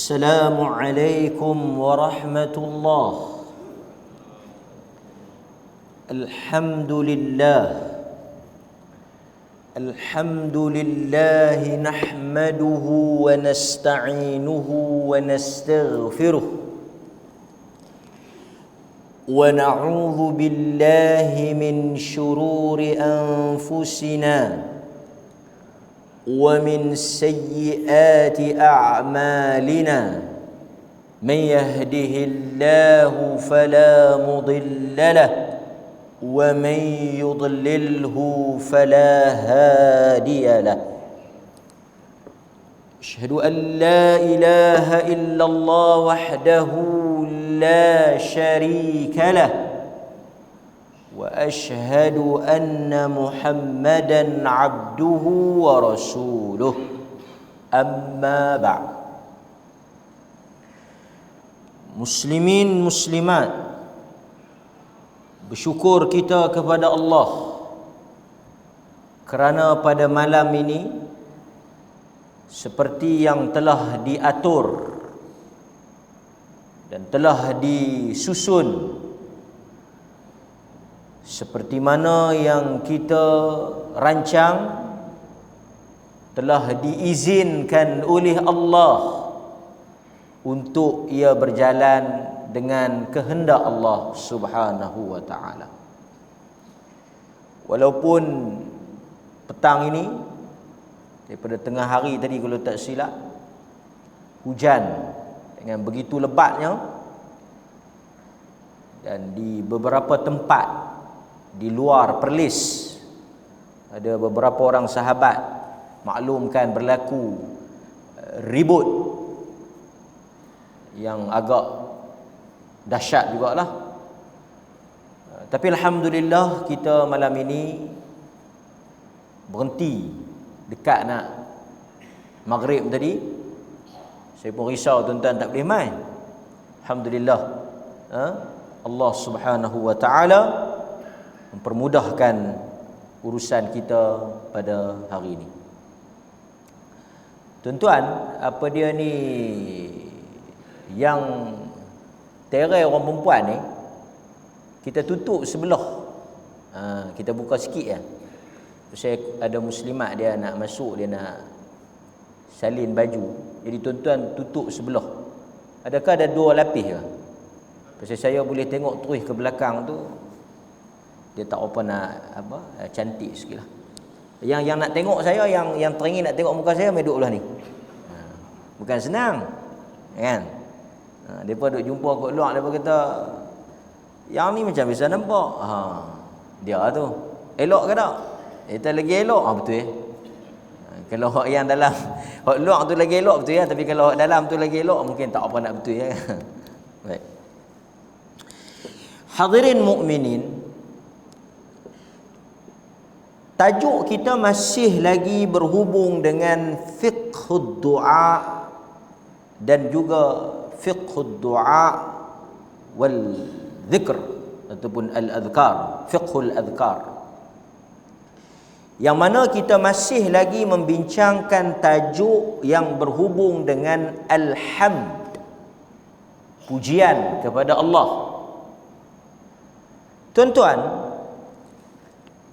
السلام عليكم ورحمة الله. الحمد لله نحمده ونستعينه ونستغفره ونعوذ بالله من شرور أنفسنا ومن سيئات أعمالنا. من يهده الله فلا مضل له ومن يضلله فلا هادي له. أشهد أن لا إله إلا الله وحده لا شريك له وأشهد أن محمدا عبده ورسوله. أما بعد. Muslimin muslimat, bersyukur kita kepada Allah kerana pada malam ini, seperti yang telah diatur dan telah disusun, seperti mana yang kita rancang, telah diizinkan oleh Allah untuk ia berjalan dengan kehendak Allah Subhanahu wa ta'ala. Walaupun petang ini, daripada tengah hari tadi kalau tak silap, hujan dengan begitu lebatnya, dan di beberapa tempat di luar Perlis ada beberapa orang sahabat maklumkan berlaku ribut yang agak dahsyat jugalah. Tapi alhamdulillah kita malam ini berhenti dekat nak maghrib tadi. Saya pun risau tuan-tuan tak boleh main. Alhamdulillah, Allah Subhanahu wa ta'ala mempermudahkan urusan kita pada hari ini. Tuan-tuan, apa dia ni yang terai orang perempuan ni, kita tutup sebelah. Kita buka sikit ya. Saya ada muslimat dia nak masuk, dia nak salin baju. Jadi tuan-tuan tutup sebelah. Adakah ada dua lapis ke? Pasal saya boleh tengok terus ke belakang tu, dia tak apa nak cantik sikitlah. Yang nak tengok saya, yang teringin nak tengok muka saya, mai duduk belah ni. Bukan senang, kan? Depa duk jumpa kat luar, depa kata yang ni macam bisa nampak. Dia tu elok ke tak? Kita lagi elok. Betul kalau hak yang dalam, hak luar tu lagi elok, betul ya. Tapi kalau hak dalam tu lagi elok, mungkin tak apa nak betul ya. Baik. Hadirin mukminin, tajuk kita masih lagi berhubung dengan fiqhud du'a dan juga fiqhud du'a wal dhikr ataupun al-adhkar, fiqhul adhkar, yang mana kita masih lagi membincangkan tajuk yang berhubung dengan alhamd, pujian kepada Allah. Tuan-tuan,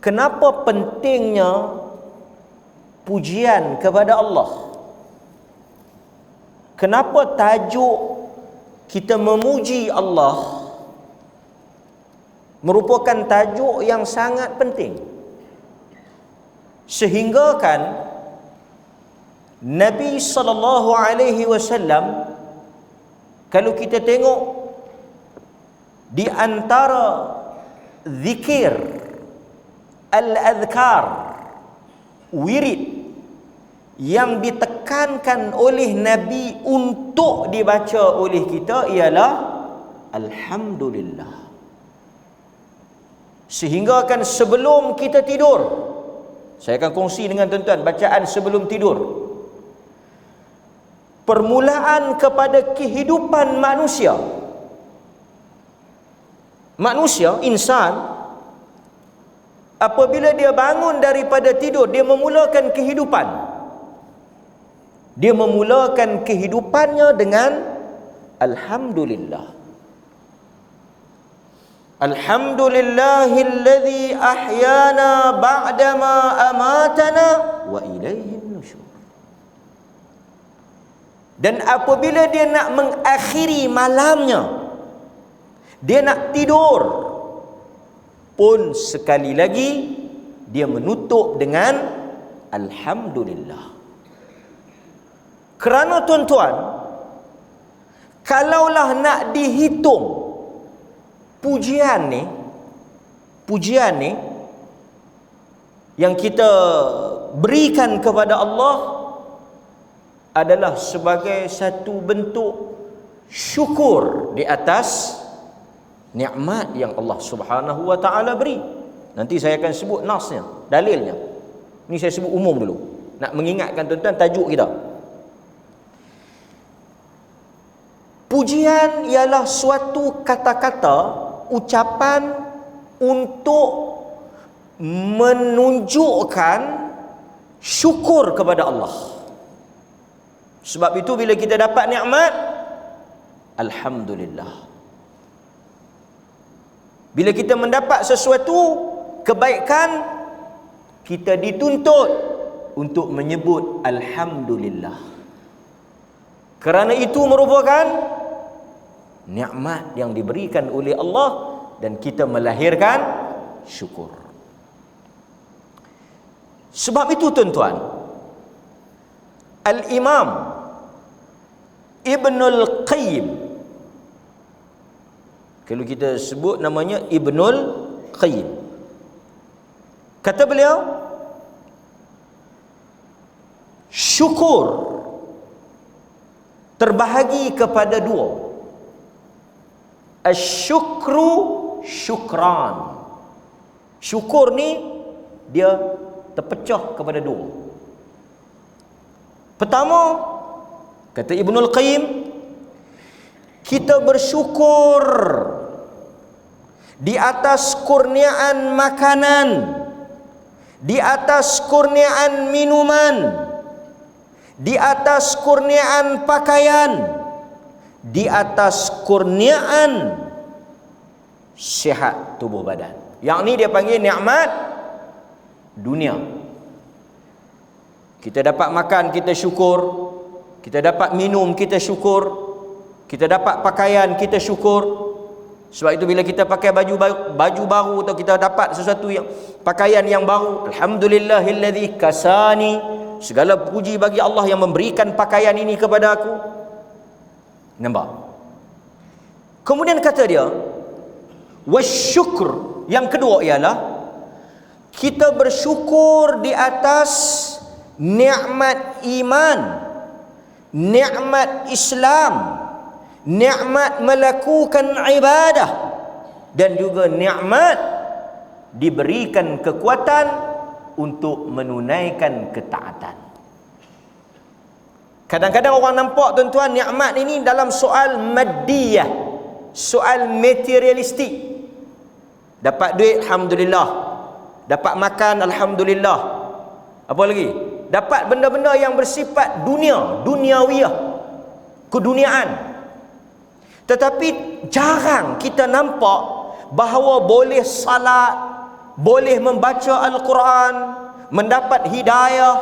kenapa pentingnya pujian kepada Allah? Kenapa tajuk kita memuji Allah merupakan tajuk yang sangat penting? Sehingga kan Nabi sallallahu alaihi wasallam, kalau kita tengok di antara zikir al-adhkar, wirid yang ditekankan oleh Nabi untuk dibaca oleh kita ialah alhamdulillah. Sehingga kan sebelum kita tidur, saya akan kongsi dengan tuan-tuan bacaan sebelum tidur. Permulaan kepada kehidupan manusia. Manusia, insan, apabila dia bangun daripada tidur, dia memulakan kehidupan. Dia memulakan kehidupannya dengan alhamdulillah. Alhamdulillahilladzi ahyana ba'dama amatana wa ilaihin nusyur. Dan apabila dia nak mengakhiri malamnya, dia nak tidur, pun sekali lagi dia menutup dengan alhamdulillah. Kerana tuan-tuan, kalaulah nak dihitung pujian ni yang kita berikan kepada Allah adalah sebagai satu bentuk syukur di atas nikmat yang Allah Subhanahu wa taala beri. Nanti saya akan sebut nasnya, dalilnya. Ni saya sebut umum dulu, nak mengingatkan tuan-tuan tajuk kita. Pujian ialah suatu kata-kata, ucapan untuk menunjukkan syukur kepada Allah. Sebab itu bila kita dapat nikmat, alhamdulillah. Bila kita mendapat sesuatu kebaikan, kita dituntut untuk menyebut alhamdulillah. Kerana itu merupakan nikmat yang diberikan oleh Allah dan kita melahirkan syukur. Sebab itu tuan-tuan, Al-Imam Ibnul Qayyim, kalau kita sebut namanya Ibnul Qayyim, kata beliau, syukur terbahagi kepada dua. Asyukru syukran. Syukur ni dia terpecah kepada dua. Pertama, kata Ibnul Qayyim, kita bersyukur di atas kurniaan makanan, di atas kurniaan minuman, di atas kurniaan pakaian, di atas kurniaan sihat tubuh badan. Yang ni dia panggil nikmat dunia. Kita dapat makan, kita syukur. Kita dapat minum, kita syukur. Kita dapat pakaian, kita syukur. Sebab itu bila kita pakai baju baru atau kita dapat sesuatu yang pakaian yang baru, alhamdulillahilladzi kasani, segala puji bagi Allah yang memberikan pakaian ini kepada aku. Nampak? Kemudian kata dia, wasyukr, yang kedua ialah kita bersyukur di atas nikmat iman, nikmat Islam, nikmat melakukan ibadah, dan juga nikmat diberikan kekuatan untuk menunaikan ketaatan. Kadang-kadang orang nampak tuan-tuan nikmat ini dalam soal maddiyah, soal materialistik. Dapat duit, alhamdulillah. Dapat makan, alhamdulillah. Apa lagi? Dapat benda-benda yang bersifat dunia, duniawiyah, keduniaan. Tetapi jarang kita nampak bahawa boleh salat, boleh membaca Al-Quran, mendapat hidayah,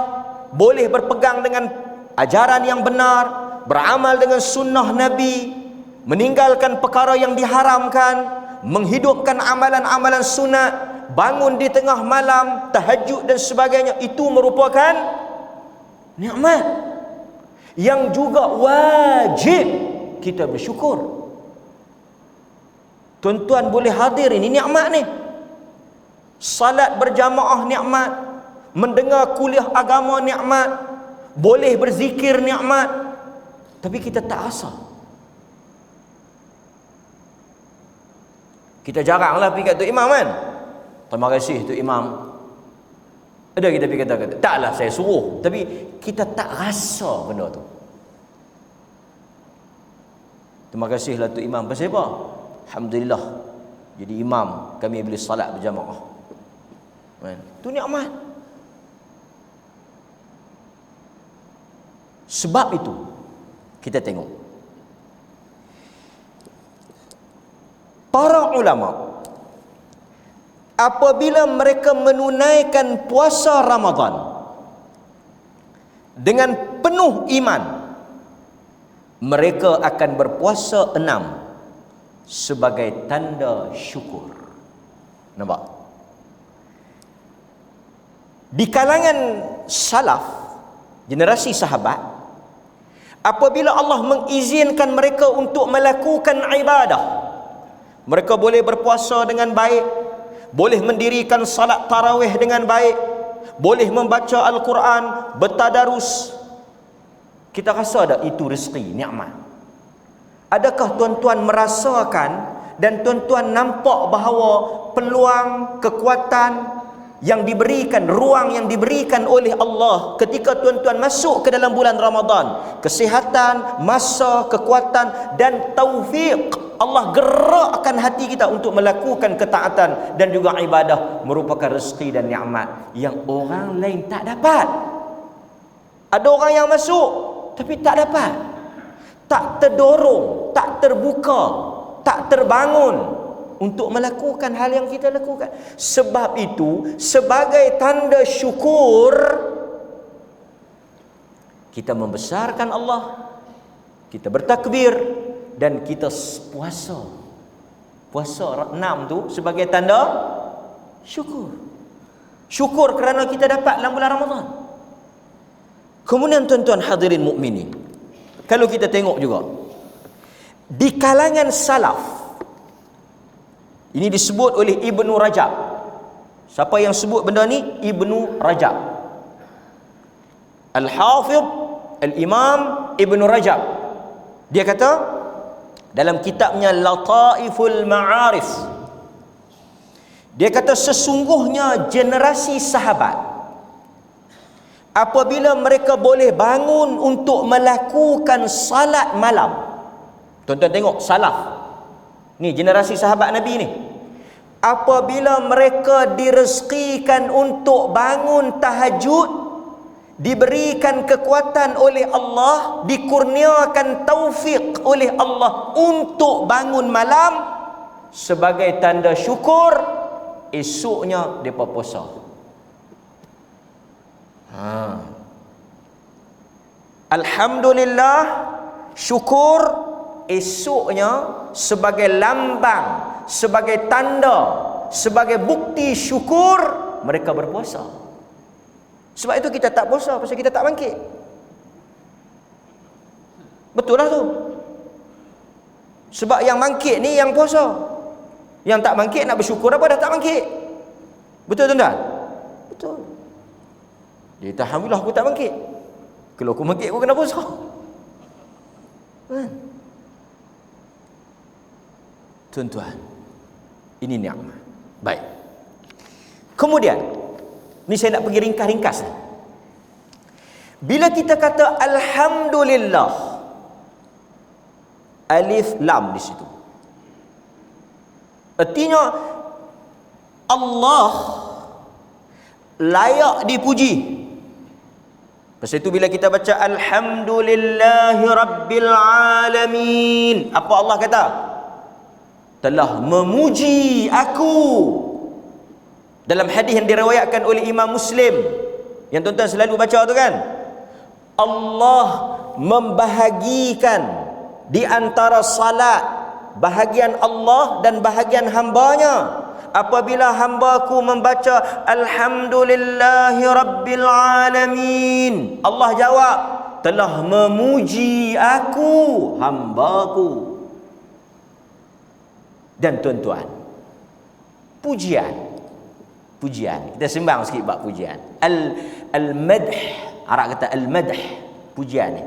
boleh berpegang dengan ajaran yang benar, beramal dengan sunnah Nabi, meninggalkan perkara yang diharamkan, menghidupkan amalan-amalan sunat, bangun di tengah malam, tahajud dan sebagainya. Itu merupakan nikmat yang juga wajib kita bersyukur. Tuan-tuan boleh hadir, ini nikmat ni. Salat berjamaah nikmat, mendengar kuliah agama nikmat, boleh berzikir nikmat. Tapi kita tak rasa. Kita jaranglah pergi kat Tok Imam kan. Terima kasih Tok Imam. Ada kita pergi kata, taklah saya suruh, tapi kita tak rasa benda tu. Terima kasihlah Tok Imam. Pasal apa? Alhamdulillah, jadi imam kami boleh salat berjamaah. Kan? Itu nikmat. Sebab itu kita tengok para ulama apabila mereka menunaikan puasa Ramadan dengan penuh iman, mereka akan berpuasa 6 sebagai tanda syukur. Nampak? Di kalangan salaf, generasi sahabat, apabila Allah mengizinkan mereka untuk melakukan ibadah, mereka boleh berpuasa dengan baik, boleh mendirikan salat tarawih dengan baik, boleh membaca Al-Quran, bertadarus. Kita rasa ada itu rezeki, nikmat? Adakah tuan-tuan merasakan dan tuan-tuan nampak bahawa peluang, kekuatan yang diberikan, ruang yang diberikan oleh Allah ketika tuan-tuan masuk ke dalam bulan Ramadan, kesihatan, masa, kekuatan dan taufik, Allah gerakkan hati kita untuk melakukan ketaatan dan juga ibadah, merupakan rezeki dan nikmat yang orang lain tak dapat. Ada orang yang masuk tapi tak dapat, tak terdorong, tak terbuka, tak terbangun untuk melakukan hal yang kita lakukan. Sebab itu, sebagai tanda syukur, kita membesarkan Allah, kita bertakbir, dan kita puasa. Puasa 6 tu sebagai tanda syukur. Syukur kerana kita dapat dalam bulan Ramadan. Kemudian tuan-tuan hadirin mukminin, kalau kita tengok juga di kalangan salaf, ini disebut oleh Ibnu Rajab. Siapa yang sebut benda ni? Ibnu Rajab. Al-Hafidh Al-Imam Ibnu Rajab. Dia kata dalam kitabnya Lataiful Ma'arif, dia kata sesungguhnya generasi sahabat, apabila mereka boleh bangun untuk melakukan salat malam. Tuan-tuan tengok salaf ni, generasi sahabat Nabi ni, apabila mereka direzekikan untuk bangun tahajud, diberikan kekuatan oleh Allah, dikurniakan taufik oleh Allah untuk bangun malam, sebagai tanda syukur, esoknya mereka puasa. Alhamdulillah, syukur. Esoknya sebagai lambang, sebagai tanda, sebagai bukti syukur, mereka berpuasa. Sebab itu kita tak puasa, pasal kita tak bangkit. Betul lah tu. Sebab yang bangkit ni yang puasa, yang tak bangkit nak bersyukur apa, dah tak bangkit. Betul tuan-tuan? Betul. Dia kata, alhamdulillah aku tak bangkit. Kalau aku bangkit aku kena puasa. Tuan-tuan, ini nikmat. Baik. Kemudian, ni saya nak pergi ringkas-ringkas. Bila kita kata alhamdulillah, alif lam di situ, artinya Allah layak dipuji. Pasal itu bila kita baca alhamdulillahi rabbil alamin, apa Allah kata? Telah memuji aku. Dalam hadis yang diriwayatkan oleh Imam Muslim, yang tuan-tuan selalu baca tu kan, Allah membahagikan di antara salat, bahagian Allah dan bahagian hambanya. Apabila hambaku membaca alhamdulillahi rabbil alamin, Allah jawab, telah memuji aku hambaku. Dan tuan-tuan, pujian, kita sembang sikit bab pujian. Al-madh, Arab kata al-madh, pujian ni.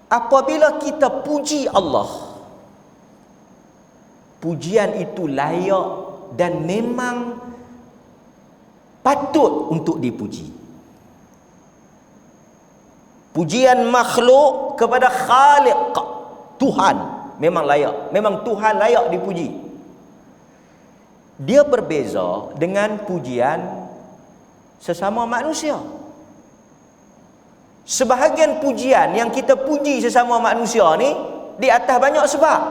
Apabila kita puji Allah, pujian itu layak dan memang patut untuk dipuji. Pujian makhluk kepada Khaliq, Tuhan, memang layak. Memang Tuhan layak dipuji. Dia berbeza dengan pujian sesama manusia. Sebahagian pujian yang kita puji sesama manusia ni di atas banyak sebab.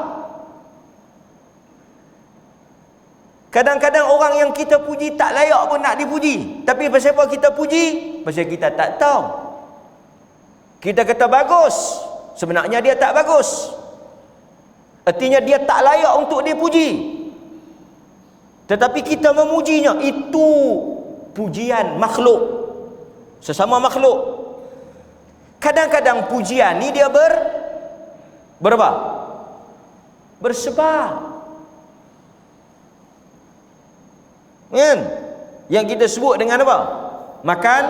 Kadang-kadang orang yang kita puji tak layak pun nak dipuji. Tapi pasal apa kita puji? Pasal kita tak tahu. Kita kata bagus, sebenarnya dia tak bagus. Artinya dia tak layak untuk dipuji. Tetapi kita memujinya. Itu pujian makhluk, sesama makhluk. Kadang-kadang pujian ni dia berapa? Bersebab. Kan? Yang kita sebut dengan apa? Makan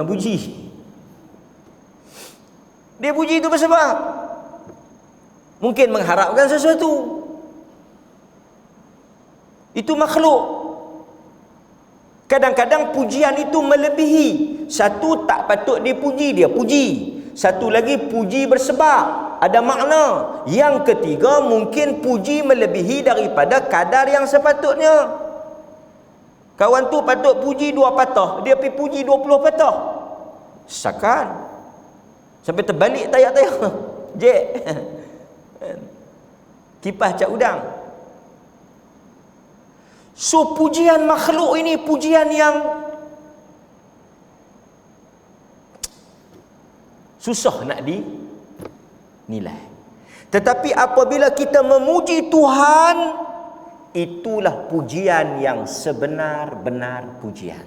puji. Dia puji itu bersebab. Mungkin mengharapkan sesuatu. Itu makhluk. Kadang-kadang pujian itu melebihi. Satu tak patut dipuji, dia puji. Satu lagi puji bersebab, ada makna. Yang ketiga mungkin puji melebihi daripada kadar yang sepatutnya. Kawan tu patut puji 2 patah, dia pergi puji 20 patah. Sakan. Sampai terbalik tayak-tayak. Jek. Kipas cat udang. So pujian makhluk ini pujian yang susah nak dinilai. Tetapi apabila kita memuji Tuhan, itulah pujian yang sebenar-benar pujian.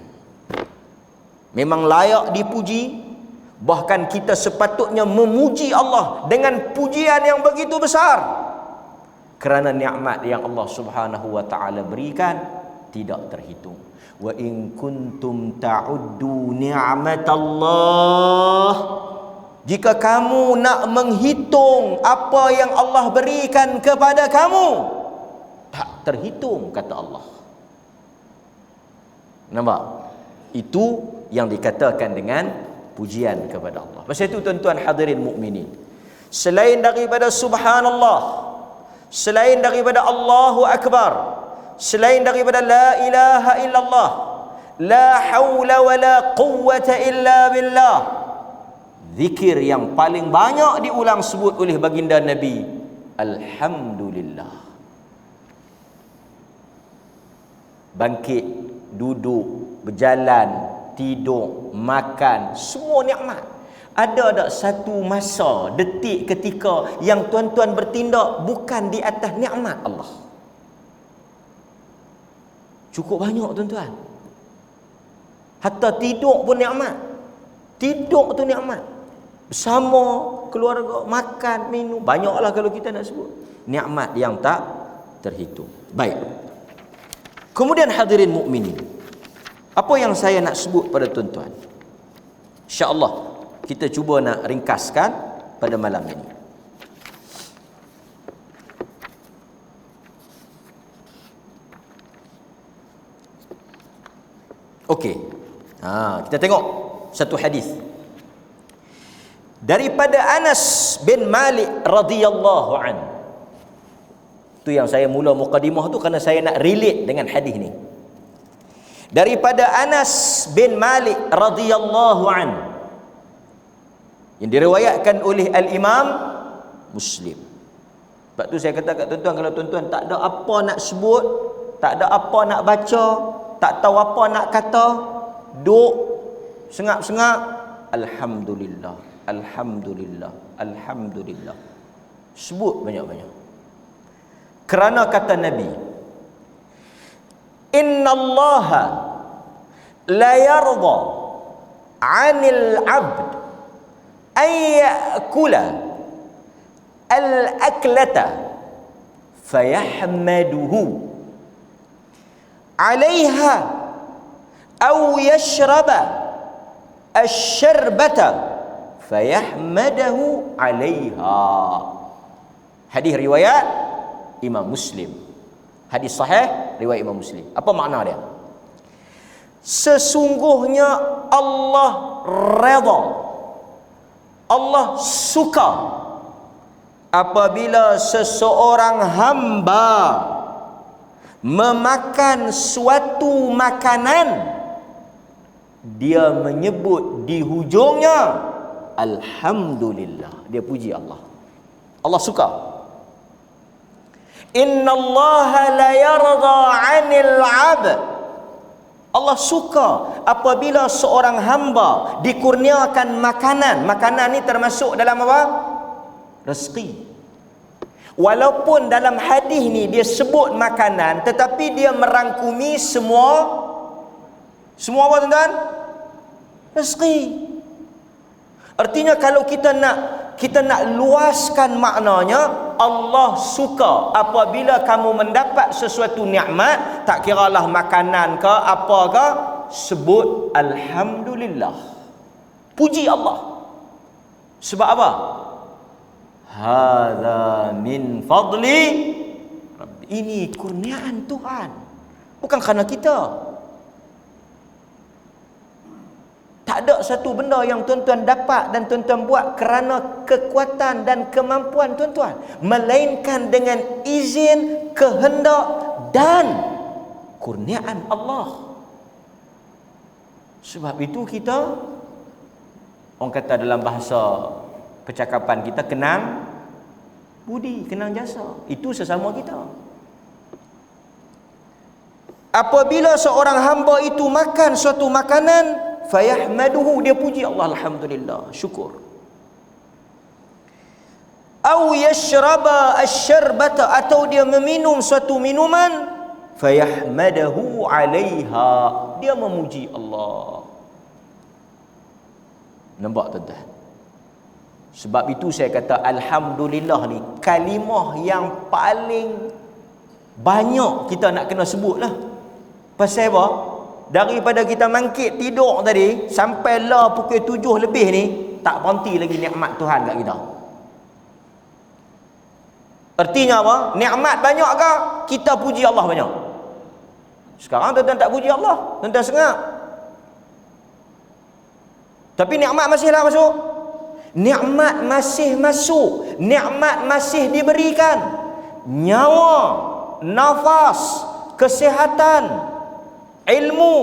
Memang layak dipuji. Bahkan kita sepatutnya memuji Allah dengan pujian yang begitu besar. Kerana nikmat yang Allah Subhanahu wa taala berikan tidak terhitung. Wa in kuntum ta'uddu ni'matallah, jika kamu nak menghitung apa yang Allah berikan kepada kamu, tak terhitung, kata Allah. Nampak? Itu yang dikatakan dengan pujian kepada Allah. Pasal itu tuan-tuan hadirin mukminin, selain daripada subhanallah, selain daripada Allahu Akbar, selain daripada la ilaha illallah, la hawla wa la quwwata illa billah, zikir yang paling banyak diulang sebut oleh baginda Nabi, alhamdulillah. Bangkit, duduk, berjalan, tidur, makan, semua nikmat. Ada tak satu masa, detik, ketika yang tuan-tuan bertindak bukan di atas nikmat Allah? Cukup banyak tuan-tuan. Hatta tidur pun nikmat. Tidur tu nikmat. Bersama keluarga, makan, minum, banyaklah kalau kita nak sebut. Nikmat yang tak terhitung. Baik. Kemudian hadirin mukminin, apa yang saya nak sebut pada tuan-tuan, insya-Allah kita cuba nak ringkaskan pada malam ini. Okey. Kita tengok satu hadis daripada Anas bin Malik radhiyallahu an. Itu yang saya mula mukadimah tu kerana saya nak relate dengan hadis ni. Daripada Anas bin Malik radhiyallahu an, yang diriwayatkan oleh Al-Imam Muslim. Sebab tu saya kata kat tuan-tuan, kalau tuan-tuan tak ada apa nak sebut, tak ada apa nak baca, tak tahu apa nak kata, duk sengap-sengap, alhamdulillah, alhamdulillah, alhamdulillah. Sebut banyak-banyak. Kerana kata Nabi, innallaha la yarda 'anil 'abd an ya'kula al-aklata fayahmaduhu 'alayha aw yashraba asy-syarbata fayahmadahu 'alayha. Hadis riwayat Imam Muslim. Hadis sahih riwayat Imam Muslim. Apa makna dia? Sesungguhnya Allah redha, Allah suka apabila seseorang hamba memakan suatu makanan dia menyebut di hujungnya alhamdulillah, dia puji Allah. Allah suka. Innallaha la yarda 'anil 'abd. Allah suka apabila seorang hamba dikurniakan makanan. Makanan ni termasuk dalam apa? Rezeki. Walaupun dalam hadis ni dia sebut makanan, tetapi dia merangkumi semua apa tuan-tuan? Rezeki. Artinya kalau kita nak luaskan maknanya, Allah suka apabila kamu mendapat sesuatu nikmat, tak kiralah makanan ke apa ke, sebut alhamdulillah. Puji Allah. Sebab apa? Hadza min fadli Rabbi. Ini kurniaan Tuhan, bukan kerana kita. Tak ada satu benda yang tuan-tuan dapat dan tuan-tuan buat kerana kekuatan dan kemampuan tuan-tuan, melainkan dengan izin, kehendak dan kurniaan Allah. Sebab itu kita, orang kata dalam bahasa percakapan kita, kenang budi, kenang jasa. Itu sesama kita. Apabila seorang hamba itu makan suatu makanan, fayahmaduhu, dia puji Allah, alhamdulillah, syukur. Au yashraba asy-syarbata, atau dia meminum suatu minuman, fayahmadahu 'alaiha, dia memuji Allah. Nampak tuan-tuan? Sebab itu saya kata alhamdulillah ni kalimah yang paling banyak kita nak kena sebut lah. Pasal apa? Daripada kita mangkit tidur tadi sampailah pukul 7 lebih ni, tak berhenti lagi nikmat Tuhan kat kita. Artinya apa? Nikmat banyak ke? Kita puji Allah banyak. Sekarang tuan-tuan tak puji Allah, tuan-tuan sengak. Tapi nikmat masihlah masuk. Nikmat masih masuk. Nikmat masih diberikan. Nyawa, nafas, kesihatan, ilmu,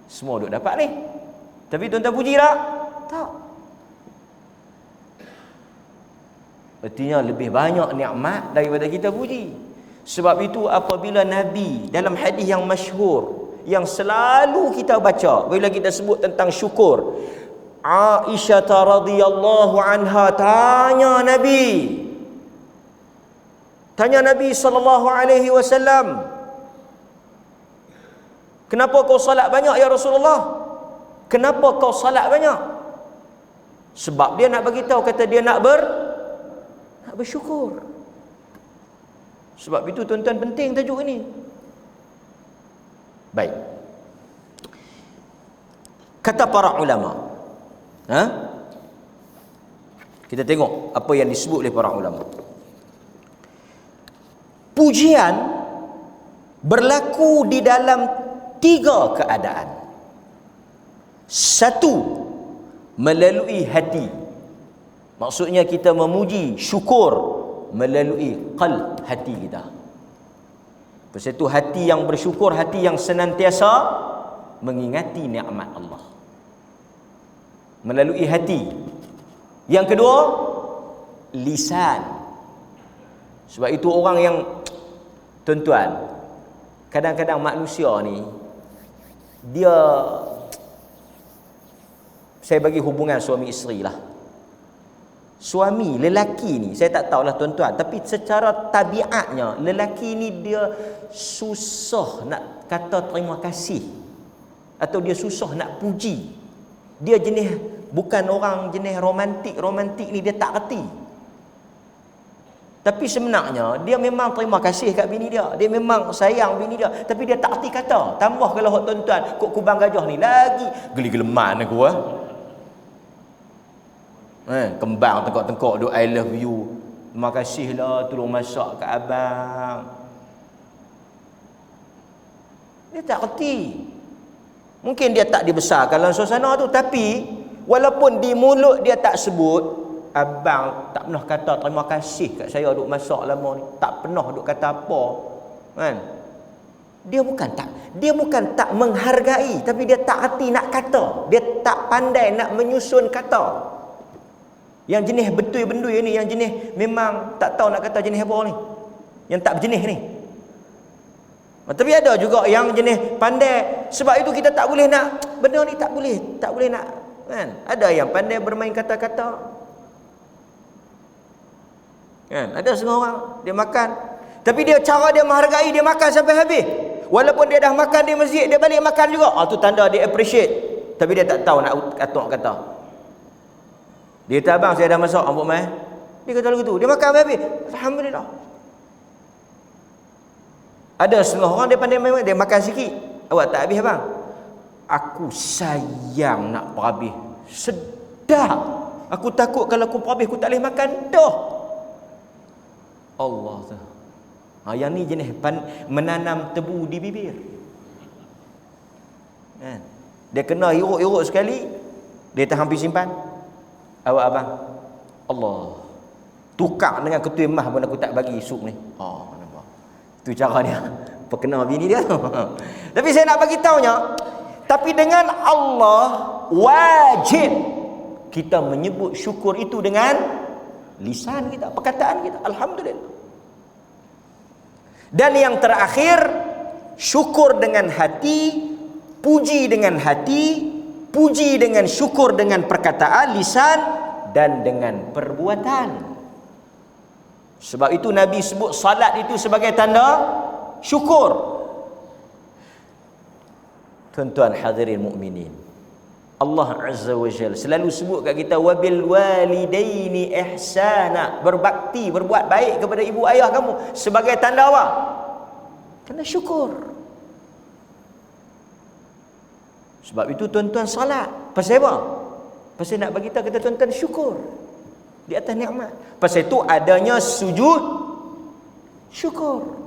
semua duk dapat ni. Tapi tuan-tuan puji tak? Tak. Artinya lebih banyak nikmat daripada kita puji. Sebab itu apabila Nabi dalam hadis yang masyhur, yang selalu kita baca bila kita sebut tentang syukur, Aisyah radhiyallahu anha tanya Nabi sallallahu alaihi wasallam, kenapa kau salat banyak ya Rasulullah? Kenapa kau salat banyak? Sebab dia nak bagi tahu, kata dia nak bersyukur. Sebab itu tuan-tuan penting tajuk ini. Baik. Kata para ulama, kita tengok apa yang disebut oleh para ulama. Pujian berlaku di dalam 3 keadaan. 1, melalui hati. Maksudnya kita memuji, syukur melalui qalb, hati kita. Pasal itu hati yang bersyukur, hati yang senantiasa mengingati nikmat Allah, melalui hati. Yang kedua, lisan. Sebab itu orang yang, tuan-tuan, kadang-kadang manusia ni, dia, saya bagi hubungan suami isteri lah. Suami, lelaki ni, saya tak tahulah tuan-tuan, tapi secara tabiatnya, lelaki ni dia susah nak kata terima kasih, atau dia susah nak puji. Dia jenis, bukan orang jenis romantik ni, dia tak reti. Tapi sebenarnya dia memang terima kasih kat bini dia, dia memang sayang bini dia, tapi dia tak reti kata. Tambah kalau tuan-tuan kok kubang gajah ni lagi geli-geleman aku kembang tengok-tengok duk I love you, terima kasihlah tolong masak kat abang. Dia tak reti. Mungkin dia tak dibesarkan dalam suasana tu, tapi walaupun di mulut dia tak sebut, abang tak pernah kata terima kasih kat saya duk masak lama ni, tak pernah duk kata apa, kan? Dia bukan tak menghargai, tapi dia tak hati nak kata. Dia tak pandai nak menyusun kata. Yang jenis betui-bendui ni, yang jenis memang tak tahu nak kata jenis apa ni. Yang tak berjenis ni. Tapi ada juga yang jenis pandai. Sebab itu kita tak boleh nak benda ni, tak boleh nak, kan? Ada yang pandai bermain kata-kata. Kan? Ada setengah orang dia makan, tapi cara dia menghargai, dia makan sampai habis. Walaupun dia dah makan di masjid, dia balik makan juga. Tu tanda dia appreciate. Tapi dia tak tahu nak kata. Dia kata, abang saya dah masak, ambuk mai. Dia kata lagu tu. Dia makan habis. Alhamdulillah. Ada setengah orang dia pandai main, dia makan sikit. Awak tak habis abang? Aku sayang nak berhabis. Sedap. Aku takut kalau aku berhabis aku tak boleh makan dah. Allah tu. Yang ni jenis menanam tebu di bibir. Kan? Dia kena hiruk-hiruk sekali, dia tak hampir simpan. Awak abang, Allah, tukar dengan ketui mah pun aku tak bagi sup ni. Nampak? Itu cara dia perkena bini dia. Tapi saya nak bagi tahunya, tapi dengan Allah wajib kita menyebut syukur itu dengan lisan kita, perkataan kita, alhamdulillah. Dan yang terakhir, syukur dengan hati, puji dengan hati, puji dengan syukur dengan perkataan, lisan, dan dengan perbuatan. Sebab itu Nabi sebut salat itu sebagai tanda syukur. Tuan-tuan hadirin mukminin, Allah Azza wa Jalla selalu sebut kat kita, wabil walidaini ihsana, berbakti, berbuat baik kepada ibu ayah kamu sebagai tanda apa? Tanda syukur. Sebab itu tuan-tuan salat pasal apa? Pasal nak bagi tahu kata tuan-tuan syukur di atas nikmat. Pasal itu adanya sujud syukur.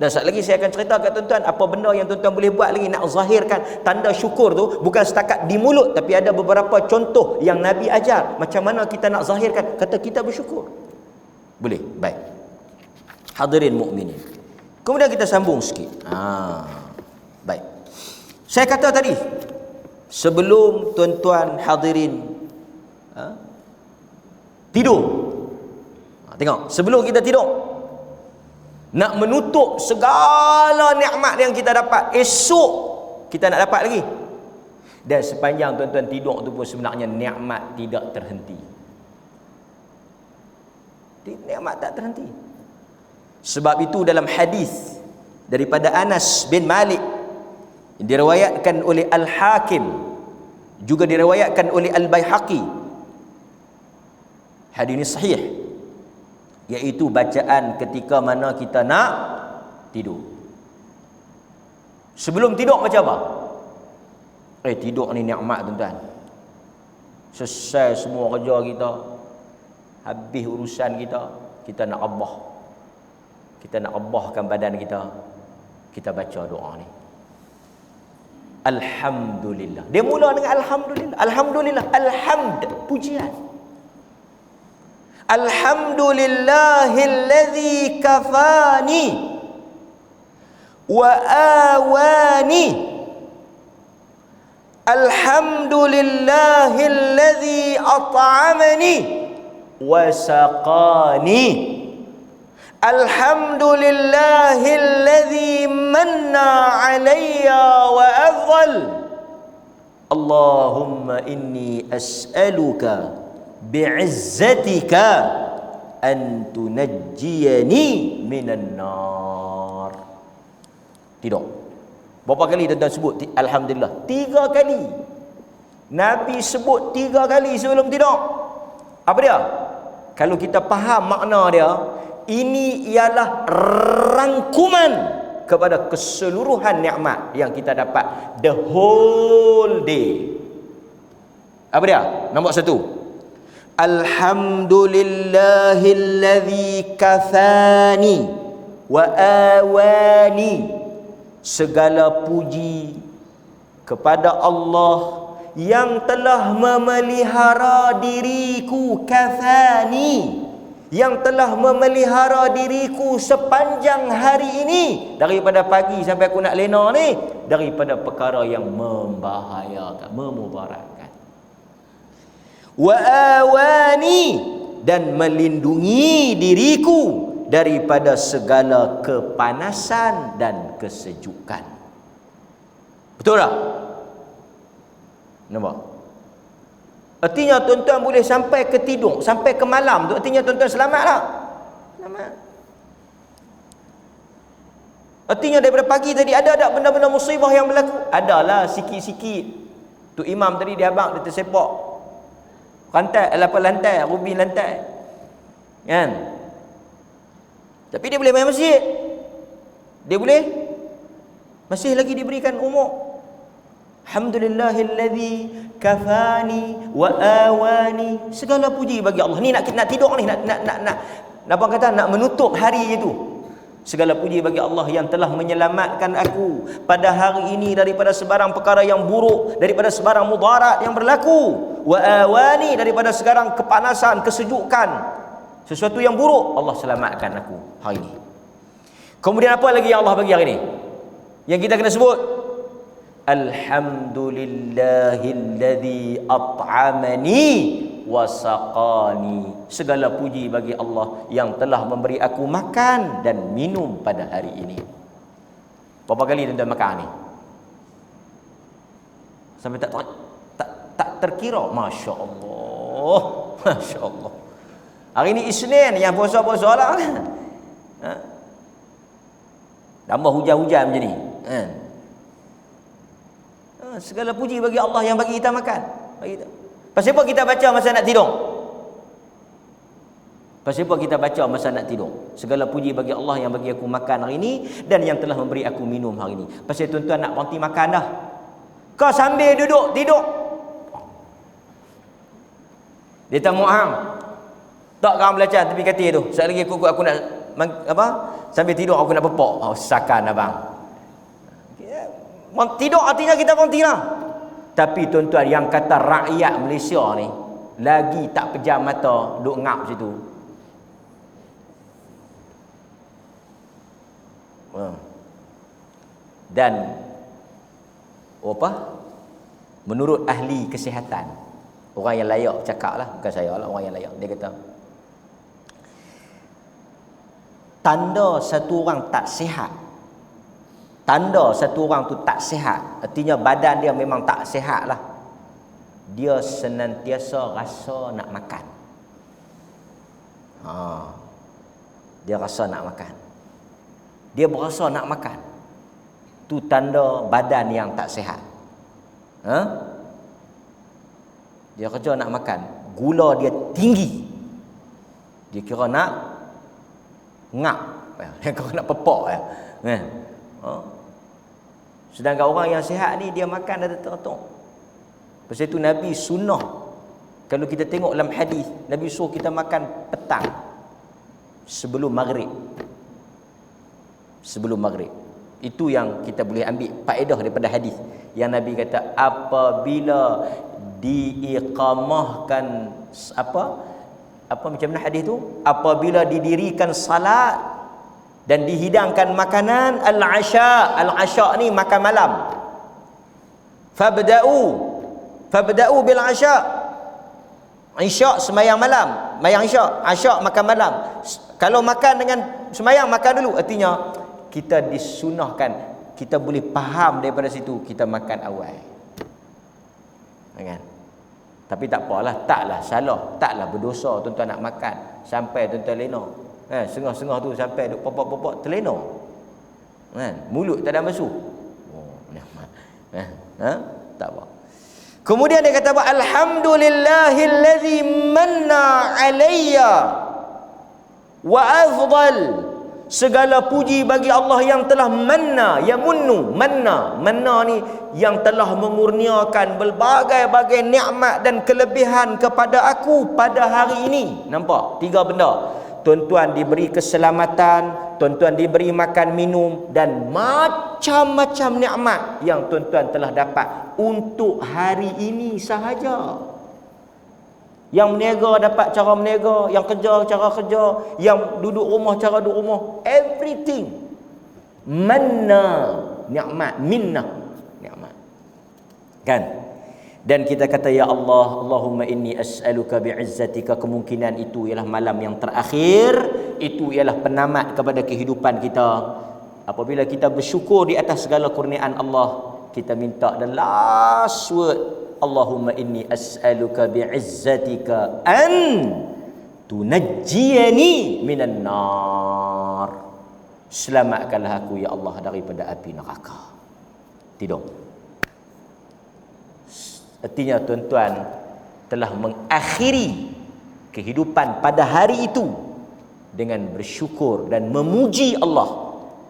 Dan sekali lagi saya akan cerita kat tuan-tuan apa benda yang tuan-tuan boleh buat lagi nak zahirkan tanda syukur tu, bukan setakat di mulut, tapi ada beberapa contoh yang Nabi ajar macam mana kita nak zahirkan kata kita bersyukur. Boleh? Baik. Hadirin mukminin. Kemudian kita sambung sikit. Baik. Saya kata tadi, sebelum tuan-tuan hadirin tidur. Tengok, sebelum kita tidur, nak menutup segala nikmat yang kita dapat, esok kita nak dapat lagi. Dan sepanjang tuan-tuan tidur tu pun sebenarnya nikmat tidak terhenti. Nikmat tak terhenti. Sebab itu dalam hadis daripada Anas bin Malik, diriwayatkan oleh Al-Hakim, juga diriwayatkan oleh Al-Baihaqi, hadis ini sahih, iaitu bacaan ketika mana kita nak tidur. Sebelum tidur macam apa? Tidur ni nikmat tuan-tuan. Selesai semua kerja kita, habis urusan kita, kita nak abah. Kita nak abahkan badan kita, kita baca doa ni. Alhamdulillah. Dia mula dengan alhamdulillah. Alhamdulillah, alhamd, pujian. Alhamdulillahilladzi kafani wa awani. Alhamdulillahilladzi at'amani wa saqani. Alhamdulillahilladzi manna alayya wa afdal. Allahumma inni as'aluka bi'izzatika an tunajjiyani minan nar. Tidur. Berapa kali tuan-tuan sebut alhamdulillah? 3 kali. Nabi sebut 3 kali sebelum tidur. Apa dia? Kalau kita faham makna dia, ini ialah rangkuman kepada keseluruhan nikmat yang kita dapat the whole day. Apa dia? Nombor 1, alhamdulillahilladzi kafani wa awani. Segala puji kepada Allah yang telah memelihara diriku, kafani, yang telah memelihara diriku sepanjang hari ini, daripada pagi sampai aku nak lena ni, daripada perkara yang membahayakan, memudaratkan. Wa awani, dan melindungi diriku daripada segala kepanasan dan kesejukan. Betul tak? Nampak? Artinya tuan-tuan boleh sampai ke tidur, sampai ke malam tu, artinya tuan-tuan selamat tak? Selamat. Artinya daripada pagi tadi ada tak benda-benda musibah yang berlaku? Adalah sikit-sikit. Tu imam tadi dia abang dia tersepak rantai, lantai, rubin lantai. Kan? Tapi dia boleh main masjid. Dia boleh masih lagi diberikan umur. Alhamdulillahilladzi kafani wa awani. Segala puji bagi Allah. Ni nak tidur ni, nak apa kata, nak menutup hari itu. Segala puji bagi Allah yang telah menyelamatkan aku pada hari ini daripada sebarang perkara yang buruk, daripada sebarang mudarat yang berlaku. Wa awani, daripada sebarang kepanasan, kesejukan, sesuatu yang buruk, Allah selamatkan aku hari ini. Kemudian apa lagi yang Allah bagi hari ini? Yang kita kena sebut, alhamdulillahilladzi at'amani wa saqani. Segala puji bagi Allah yang telah memberi aku makan dan minum pada hari ini. Berapa kali tuan-tuan makan ni? Sampai tak terkira. Masya Allah, Masya Allah. Hari ini Isnin, yang puasa-puasa lah. Tambah hujan-hujan macam ni. Segala puji bagi Allah yang bagi kita makan, bagi kita. Pasal apa kita baca masa nak tidur? Pasal apa kita baca masa nak tidur? Segala puji bagi Allah yang bagi aku makan hari ini dan yang telah memberi aku minum hari ini. Pasal tuan-tuan nak berhenti makan dah. Kau sambil duduk tidur. Dia tak mu'am. Tak kamu belajar tepi katil tu. Sekali lagi aku nak apa? Sambil tidur aku nak pepok. Oh, sakan abang. Tidur artinya kita berhentilah. Tapi tuan-tuan, yang kata rakyat Malaysia ni lagi tak pejam mata, duk ngap situ. Dan apa? Menurut ahli kesihatan, orang yang layak cakap lah, bukan saya lah, orang yang layak, dia kata tanda satu orang tak sihat, tanda satu orang tu tak sihat, artinya badan dia memang tak sihat lah. Dia senantiasa rasa nak makan. Dia rasa nak makan. Dia berasa nak makan. Tu tanda badan yang tak sihat. Dia kerja nak makan, gula dia tinggi. Dia kira nak ngap. Dia kira nak pepok ya. Sedangkan orang yang sihat ni dia makan dah tertentu. Pasal itu Nabi sunnah, kalau kita tengok dalam hadis, Nabi suruh kita makan petang sebelum maghrib. Sebelum maghrib. Itu yang kita boleh ambil faedah daripada hadis yang Nabi kata apabila diiqamahkan apa macam mana hadis tu? Apabila didirikan salat dan dihidangkan makanan al-asya. Al-asya ni makan malam. Fabda'u bil asya. Isyak sembahyang malam, sembahyang isyak, asyak makan malam. Kalau makan dengan sembahyang makan dulu, artinya kita disunahkan, kita boleh faham daripada situ kita makan awal. Kan? Tapi tak apalah, taklah salah, taklah berdosa tuan-tuan nak makan sampai tuan-tuan lena. Sengah-sengah tu sampai duk popok-popok terlena. Kan? Mulut tak ada basuh. Tak apa. Kemudian dia kata apa? Alhamdulillahillazi manna alayya wa afdal. Segala puji bagi Allah yang telah manna, yamunnu, manna ni yang telah mengurniakan berbagai-bagai nikmat dan kelebihan kepada aku pada hari ini. Nampak? 3 benda. Tuan-tuan diberi keselamatan, tuan-tuan diberi makan minum dan macam-macam nikmat yang tuan-tuan telah dapat untuk hari ini sahaja. Yang berniaga dapat cara berniaga, yang kerja cara kerja, yang duduk rumah cara duduk rumah, everything. Manna, nikmat, minnah, nikmat. Kan? Dan kita kata, ya Allah, Allahumma inni as'aluka bi'izzatika, kemungkinan itu ialah malam yang terakhir, itu ialah penamat kepada kehidupan kita. Apabila kita bersyukur di atas segala kurniaan Allah, kita minta the last word, Allahumma inni as'aluka bi'izzatika an tunajjiyani minan nar. Selamatkanlah aku ya Allah daripada api neraka. Tidur. Artinya tuan-tuan telah mengakhiri kehidupan pada hari itu dengan bersyukur dan memuji Allah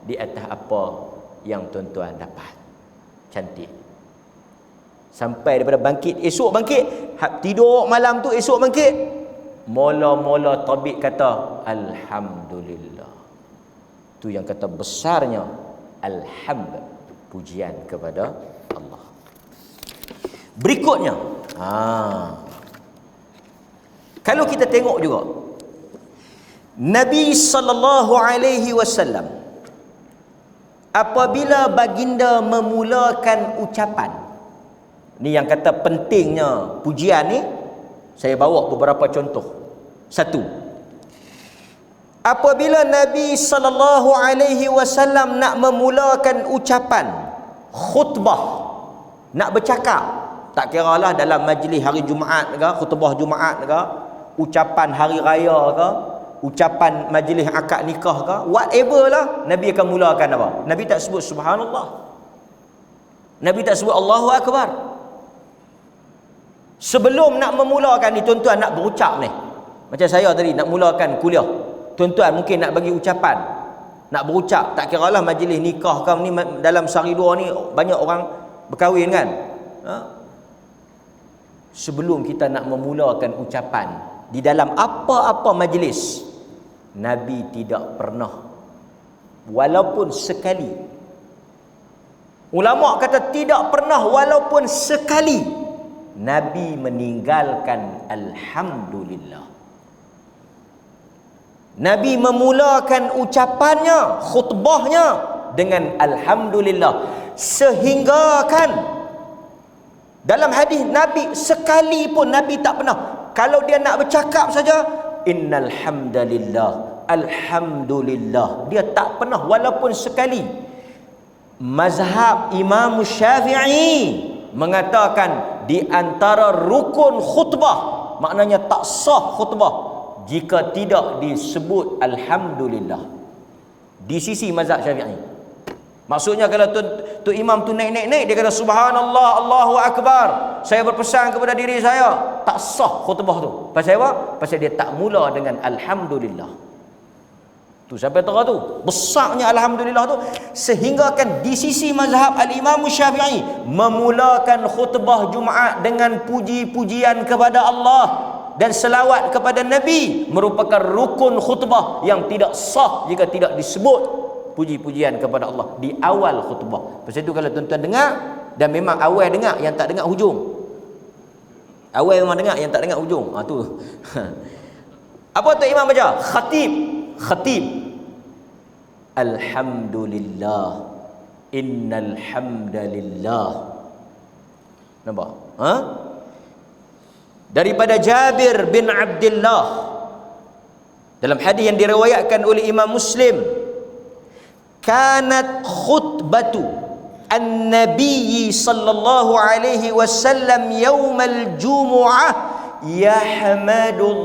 di atas apa yang tuan-tuan dapat. Cantik. Sampai daripada bangkit, esok bangkit, tidur malam tu, esok bangkit, mula-mula tabib kata alhamdulillah. Tu yang kata besarnya alhamd, pujian kepada Allah. Berikutnya, kalau kita tengok juga Nabi sallallahu alaihi wasallam apabila baginda memulakan ucapan, ni yang kata pentingnya pujian ni, saya bawa beberapa contoh. Satu, apabila Nabi sallallahu alaihi wasallam nak memulakan ucapan khutbah, nak bercakap, tak kiralah dalam majlis hari Jumaat ke, khutbah Jumaat ke, ucapan hari raya ke, ucapan majlis akad nikah ke, whatever lah, Nabi akan mulakan apa? Nabi tak sebut subhanallah, Nabi tak sebut Allahu Akbar. Sebelum nak memulakan ni, tuan-tuan nak berucap ni, macam saya tadi nak mulakan kuliah, tuan-tuan mungkin nak bagi ucapan, nak berucap, tak kiralah majlis nikah ke ni, dalam sehari dua ni banyak orang berkahwin kan. Sebelum kita nak memulakan ucapan di dalam apa-apa majlis, Nabi tidak pernah, walaupun sekali, ulama kata tidak pernah walaupun sekali, Nabi meninggalkan alhamdulillah. Nabi memulakan ucapannya, khutbahnya dengan alhamdulillah, sehingga kan dalam hadis Nabi sekali pun Nabi tak pernah, kalau dia nak bercakap saja innal hamdalillah, alhamdulillah, dia tak pernah walaupun sekali. Mazhab Imam Syafi'i mengatakan di antara rukun khutbah, maknanya tak sah khutbah jika tidak disebut alhamdulillah, di sisi mazhab Syafi'i. Maksudnya kalau tu imam tu naik-naik, dia kata subhanallah, Allahu Akbar, saya berpesan kepada diri saya, tak sah khutbah tu. Pasal apa? Pasal dia tak mula dengan alhamdulillah. Tu sampai terang tu besarnya alhamdulillah tu, sehingga kan di sisi mazhab al-Imam Syafi'i memulakan khutbah Jumaat dengan puji-pujian kepada Allah dan selawat kepada Nabi merupakan rukun khutbah yang tidak sah jika tidak disebut puji-pujian kepada Allah di awal khutbah. Pasal itu kalau tuan-tuan dengar, dan memang awal dengar, yang tak dengar hujung. Awal memang dengar, yang tak dengar hujung. Tu. Apa tu imam baca? Khatib. Alhamdulillah. Innal hamdalillah. Nampak? Daripada Jabir bin Abdullah dalam hadis yang diriwayatkan oleh Imam Muslim, kanat khutbatu an-nabiy sallallahu alaihi wasallam yaumal jumu'ah yahmadullah,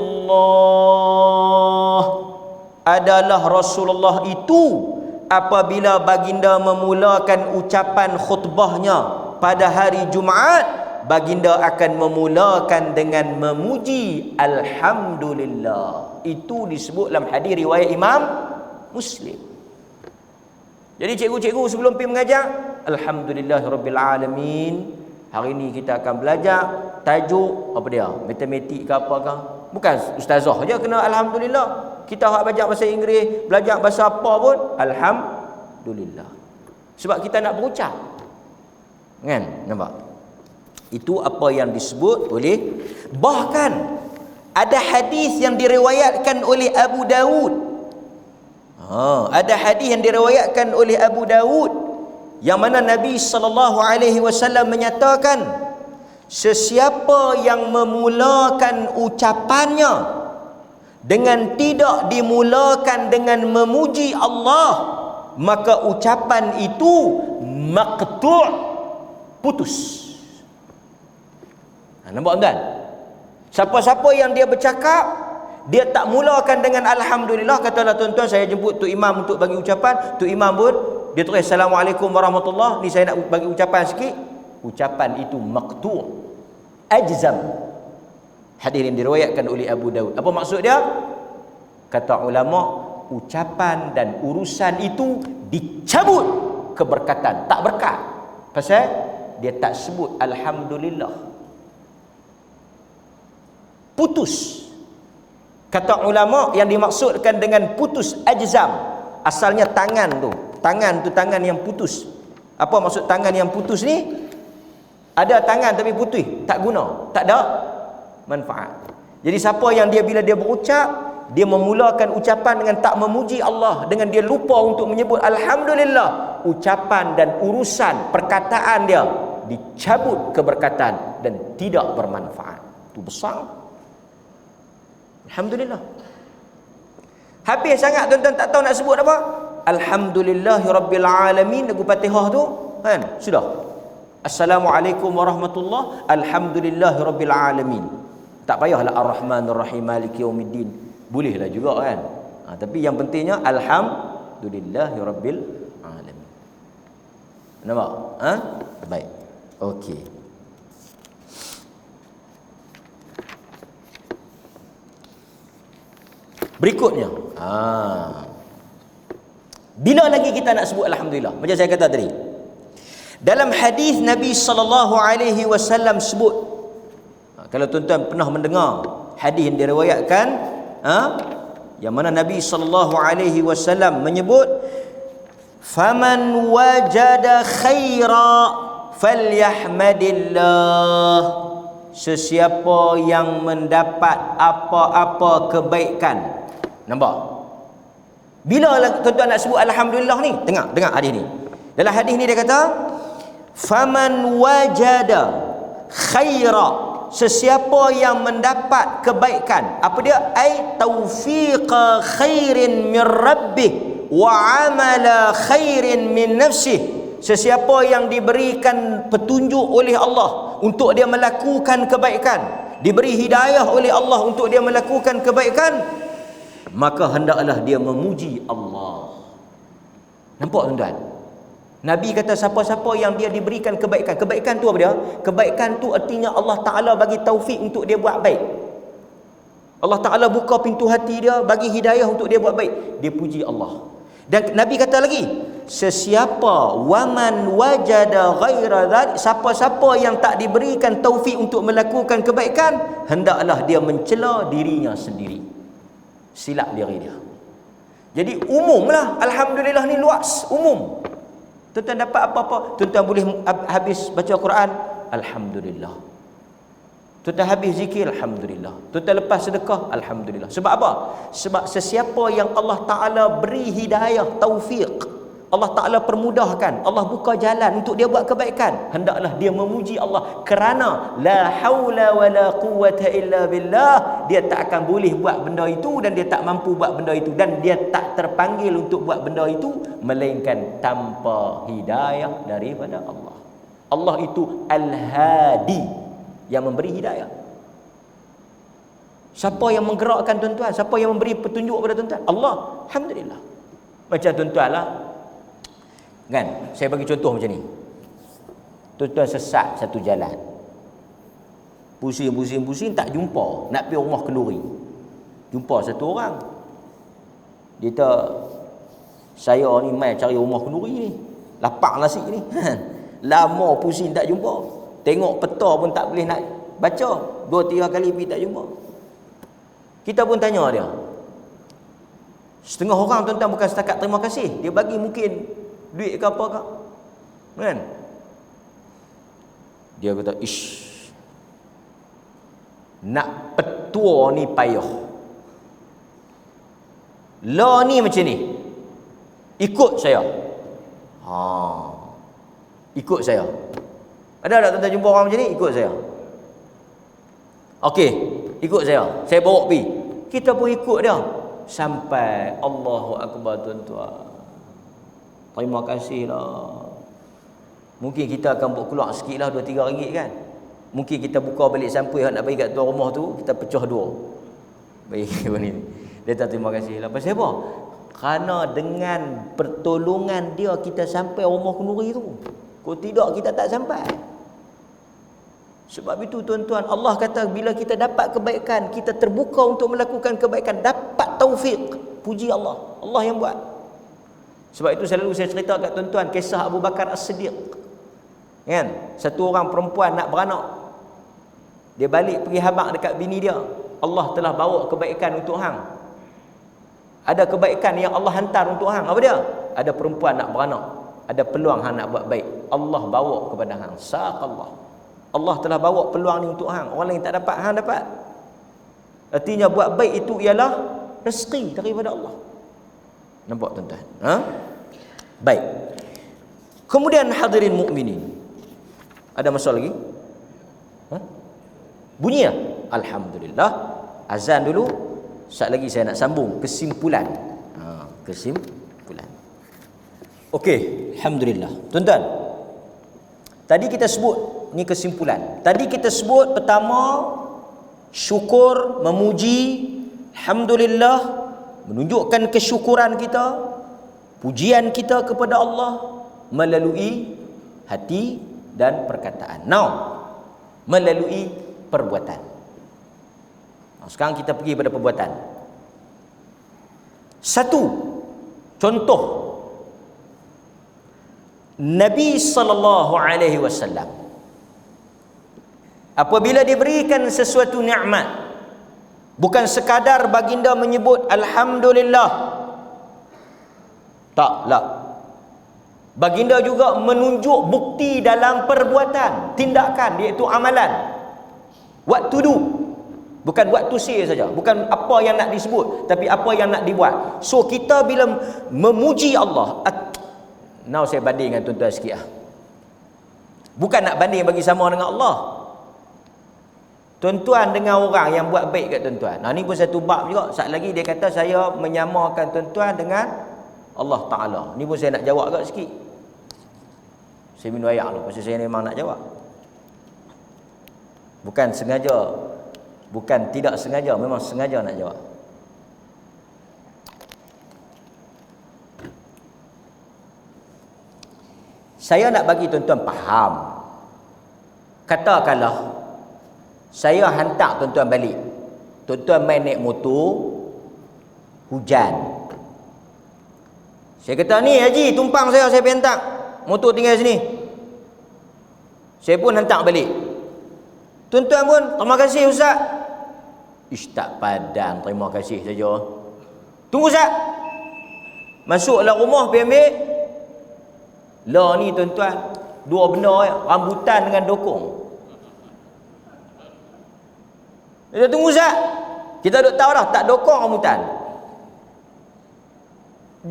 adalah Rasulullah itu apabila baginda memulakan ucapan khutbahnya pada hari Jumaat, baginda akan memulakan dengan memuji alhamdulillah. Itu disebut dalam hadis riwayat Imam Muslim. Jadi cikgu-cikgu sebelum pergi mengajar, alhamdulillahirabbil alamin, hari ini kita akan belajar tajuk apa dia? Matematik ke apa ke? Bukan ustazah je kena alhamdulillah. Kita hak belajar bahasa Inggeris, belajar bahasa apa pun alhamdulillah. Sebab kita nak berucap. Kan? Nampak? Itu apa yang disebut oleh, bahkan Ada hadis yang diriwayatkan oleh Abu Dawud. Ada hadis yang diriwayatkan oleh Abu Dawud yang mana Nabi sallallahu alaihi wasallam menyatakan, sesiapa yang memulakan ucapannya dengan tidak dimulakan dengan memuji Allah, maka ucapan itu maqtu', putus. Nampak tuan? Siapa-siapa yang dia bercakap, dia tak mulakan dengan alhamdulillah, katalah tuan-tuan saya jemput Tok Imam untuk bagi ucapan, Tok Imam pun dia tulis assalamualaikum warahmatullahi, ni saya nak bagi ucapan sikit, ucapan itu maqtu', ajzam. Hadis yang diriwayatkan oleh Abu Dawud. Apa maksud dia? Kata ulama, ucapan dan urusan itu dicabut keberkatan, tak berkat. Pasal dia tak sebut alhamdulillah. Putus. Kata ulama, yang dimaksudkan dengan putus ajzam, asalnya tangan tu. Tangan tu tangan yang putus. Apa maksud tangan yang putus ni? Ada tangan tapi putih, tak guna, tak ada manfaat. Jadi siapa yang dia bila dia berucap, dia memulakan ucapan dengan tak memuji Allah, dengan dia lupa untuk menyebut alhamdulillah, ucapan dan urusan perkataan dia dicabut keberkatan dan tidak bermanfaat. Itu besar. Alhamdulillah. Habis sangat tuan-tuan tak tahu nak sebut apa. Alhamdulillahirabbil alamin, lagu Fatihah tu kan sudah. Assalamualaikum warahmatullahi, alhamdulillahirabbil alamin. Tak payahlah ar-rahmanir rahim maliki yaumiddin. Bolehlah juga kan. Tapi yang pentingnya alhamdulillahirabbil alamin. Nampak? Baik. Okey. Berikutnya, bila lagi kita nak sebut alhamdulillah? Macam saya kata tadi, dalam hadis Nabi sallallahu alaihi wasallam sebut, kalau tuan-tuan pernah mendengar hadis yang diriwayatkan, yang mana Nabi sallallahu alaihi wasallam menyebut, faman wajada khaira falyahmadillah, sesiapa yang mendapat apa-apa kebaikan. Nampak? Bila tuan-tuan nak sebut alhamdulillah ni, dengar hadis ni. Dalam hadis ni dia kata, faman wajada khaira, sesiapa yang mendapat kebaikan. Apa dia? Ai taufiqa khairin min rabbih wa amala khairin min nafsih. Sesiapa yang diberikan petunjuk oleh Allah untuk dia melakukan kebaikan, diberi hidayah oleh Allah untuk dia melakukan kebaikan, maka hendaklah dia memuji Allah. Nampak tuan-tuan? Nabi kata siapa-siapa yang dia diberikan kebaikan. Kebaikan tu apa dia? Kebaikan tu artinya Allah Ta'ala bagi taufik untuk dia buat baik. Allah Ta'ala buka pintu hati dia, bagi hidayah untuk dia buat baik. Dia puji Allah. Dan Nabi kata lagi, sesiapa waman wajada ghaira dzalik, siapa-siapa yang tak diberikan taufik untuk melakukan kebaikan, hendaklah dia mencela dirinya sendiri. Silap diri dia. Jadi umumlah, alhamdulillah ni luas, umum. Tuan-tuan dapat apa-apa, tuan-tuan boleh habis baca Quran, alhamdulillah. Tuan-tuan habis zikir, alhamdulillah. Tuan-tuan lepas sedekah, alhamdulillah. Sebab apa? Sebab sesiapa yang Allah Ta'ala beri hidayah, taufik, Allah Ta'ala permudahkan, Allah buka jalan untuk dia buat kebaikan, hendaklah dia memuji Allah. Kerana la haula wa la quwwata illa billah, dia tak akan boleh buat benda itu, dan dia tak mampu buat benda itu, dan dia tak terpanggil untuk buat benda itu melainkan tanpa hidayah daripada Allah. Allah itu Al-Hadi, yang memberi hidayah. Siapa yang menggerakkan tuan-tuan? Siapa yang memberi petunjuk kepada tuan-tuan? Allah. Alhamdulillah. Macam tuan-tuan lah kan, saya bagi contoh macam ni. Tuan-tuan sesat satu jalan, pusing tak jumpa, nak pergi rumah kenduri. Jumpa satu orang, dia kata, saya ni mai cari rumah kenduri ni, lapar nasi ni. Lama pusing tak jumpa, tengok peta pun tak boleh nak baca, 2-3 kali pergi tak jumpa. Kita pun tanya dia. Setengah orang tuan-tuan bukan setakat terima kasih, dia bagi mungkin duit ke apa ke, kan? Dia kata, ish, nak petua ni payah. Law ni macam ni, ikut saya. Ikut saya. Ada tak tuan-tuan jumpa orang macam ni? Ikut saya. Okey, ikut saya. Saya bawa pergi. Kita pun ikut dia sampai Allahu Akbar tuan-tuan. Terima kasihlah. Mungkin kita akan buat keluar sikit lah 2-3 ringgit kan. Mungkin kita buka balik sampul nak bagi kat tuan rumah tu, kita pecah 2. Bagi ni. Dia tak terima kasih lah. Pasal apa? Kerana dengan pertolongan dia kita sampai rumah kenduri tu. Kalau tidak kita tak sampai. Sebab itu tuan-tuan, Allah kata bila kita dapat kebaikan, kita terbuka untuk melakukan kebaikan, dapat taufik. Puji Allah. Allah yang buat. Sebab itu selalu saya cerita kat tuan-tuan kisah Abu Bakar As-Siddiq. Kan? Satu orang perempuan nak beranak. Dia balik pergi habaq dekat bini dia. Allah telah bawa kebaikan untuk hang. Ada kebaikan yang Allah hantar untuk hang. Apa dia? Ada perempuan nak beranak. Ada peluang hang nak buat baik. Allah bawa kepada hang. Saqallah. Allah telah bawa peluang ni untuk hang. Orang lain tak dapat, hang dapat. Artinya buat baik itu ialah rezeki daripada Allah. Nampak tuan-tuan? Baik. Kemudian hadirin mukminin. Ada masalah lagi? Bunyi tak? Alhamdulillah. Azan dulu. Sekejap lagi saya nak sambung kesimpulan. Kesimpulan. Okey, alhamdulillah. Tuan-tuan, tadi kita sebut ni kesimpulan. Tadi kita sebut pertama syukur, memuji, alhamdulillah, menunjukkan kesyukuran kita, pujian kita kepada Allah melalui hati dan perkataan. Now, melalui perbuatan. Sekarang kita pergi pada perbuatan. Satu contoh Nabi sallallahu alaihi wasallam apabila diberikan sesuatu nikmat, bukan sekadar baginda menyebut alhamdulillah. Taklah. Baginda juga menunjuk bukti dalam perbuatan, tindakan, iaitu amalan. What to do. Bukan what to say saja, bukan apa yang nak disebut, tapi apa yang nak dibuat. So kita bila memuji Allah, now saya banding dengan tuan-tuan sikit lah. Bukan nak banding bagi sama dengan Allah. Tuan-tuan dengan orang yang buat baik kat tuan-tuan. Nah, ni pun satu bab juga. Sat lagi dia kata saya menyamakan tuan-tuan dengan Allah Ta'ala. Ni pun saya nak jawab agak sikit. Saya minum air dulu, pasal saya memang nak jawab. Bukan sengaja, bukan tidak sengaja, memang sengaja nak jawab. Saya nak bagi tuan-tuan faham. Katakanlah saya hantar tuan-tuan balik. Tuan-tuan main naik motor, hujan. Saya kata, ni Haji, tumpang saya pergi hantar. Motor tinggal sini. Saya pun hantar balik. Tuan-tuan pun, terima kasih Ustaz. Ish, tak padan, terima kasih saja. Tunggu Ustaz. Masuklah rumah, pergi ambil. Lah ni tuan-tuan, dua benda, rambutan dengan dokong. Kita tunggu Ustaz. Kita duk tahu dah, tak dokong rambutan.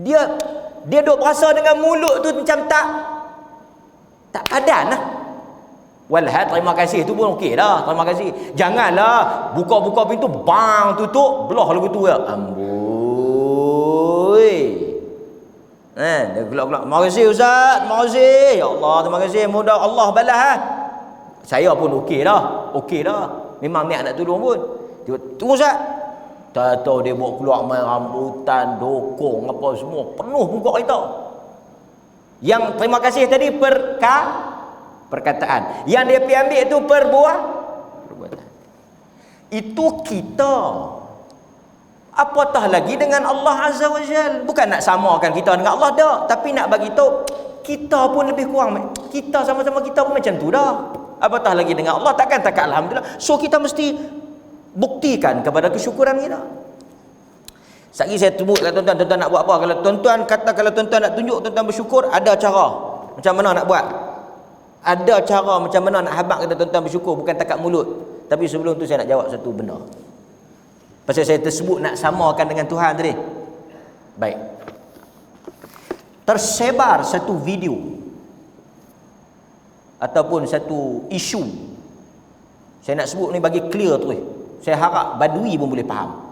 Dia duk berasa dengan mulut tu macam tak padan lah. Walhad, terima kasih tu pun okey dah. Terima kasih. Janganlah buka-buka pintu, bang, tutup, belah lagu tu ya. Amboi. Dia gelak-gelak. Terima kasih Ustaz. Terima kasih. Ya Allah, terima kasih. Mudah Allah balas ha. Saya pun okey dah. Okey dah. Memang niat nak tolong pun. Tunggu Ustaz. Tak tahu dia bawa keluar main rambutan, dokong apa semua, penuh muka kita. Yang terima kasih tadi perkataan. Yang dia pergi ambil itu perbuatan. Itu kita. Apatah lagi dengan Allah Azza wa Jal. Bukan nak samakan kita dengan Allah dah, tapi nak bagi tahu kita pun lebih kurang. Kita sama-sama kita pun macam tu dah. Apatah lagi dengan Allah, takkan alhamdulillah. So kita mesti buktikan kepada kesyukuran kita. Sekali saya tunggu kat tuan-tuan, tuan-tuan nak buat apa? Kalau tuan-tuan kata, kalau tuan-tuan nak tunjuk tuan-tuan bersyukur, ada cara. Macam mana nak buat? Ada cara macam mana nak habaq kata tuan-tuan bersyukur, bukan takat mulut. Tapi sebelum tu saya nak jawab satu benda. Pasal saya tersebut nak samakan dengan Tuhan tadi. Baik. Tersebar satu video ataupun satu isu. Saya nak sebut ni bagi clear tu. Saya harap badui pun boleh faham.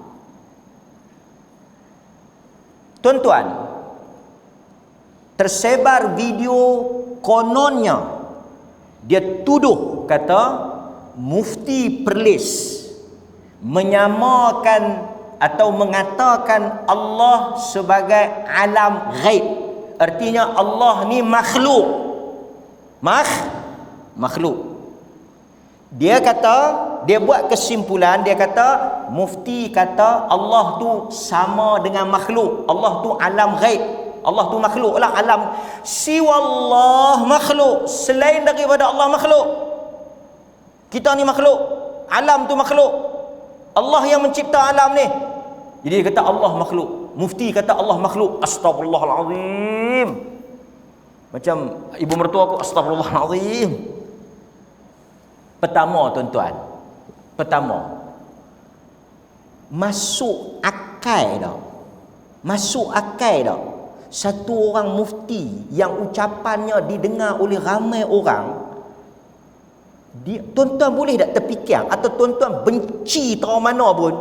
Tuan-tuan, tersebar video kononnya dia tuduh kata Mufti Perlis menyamakan atau mengatakan Allah sebagai alam ghaib. Artinya Allah ni makhluk. Makhluk. Dia kata, dia buat kesimpulan, dia kata Mufti kata Allah tu sama dengan makhluk. Allah tu alam ghaib. Allah tu makhluk lah, alam siwallah makhluk, selain daripada Allah makhluk. Kita ni makhluk, alam tu makhluk. Allah yang mencipta alam ni. Jadi dia kata Allah makhluk. Mufti kata Allah makhluk. Astagfirullahalazim. Macam ibu mertua aku, astagfirullahalazim. Pertama tuan-tuan, masuk akal tak satu orang mufti yang ucapannya didengar oleh ramai orang, tuan-tuan boleh tak terfikir atau tuan-tuan benci terlalu mana pun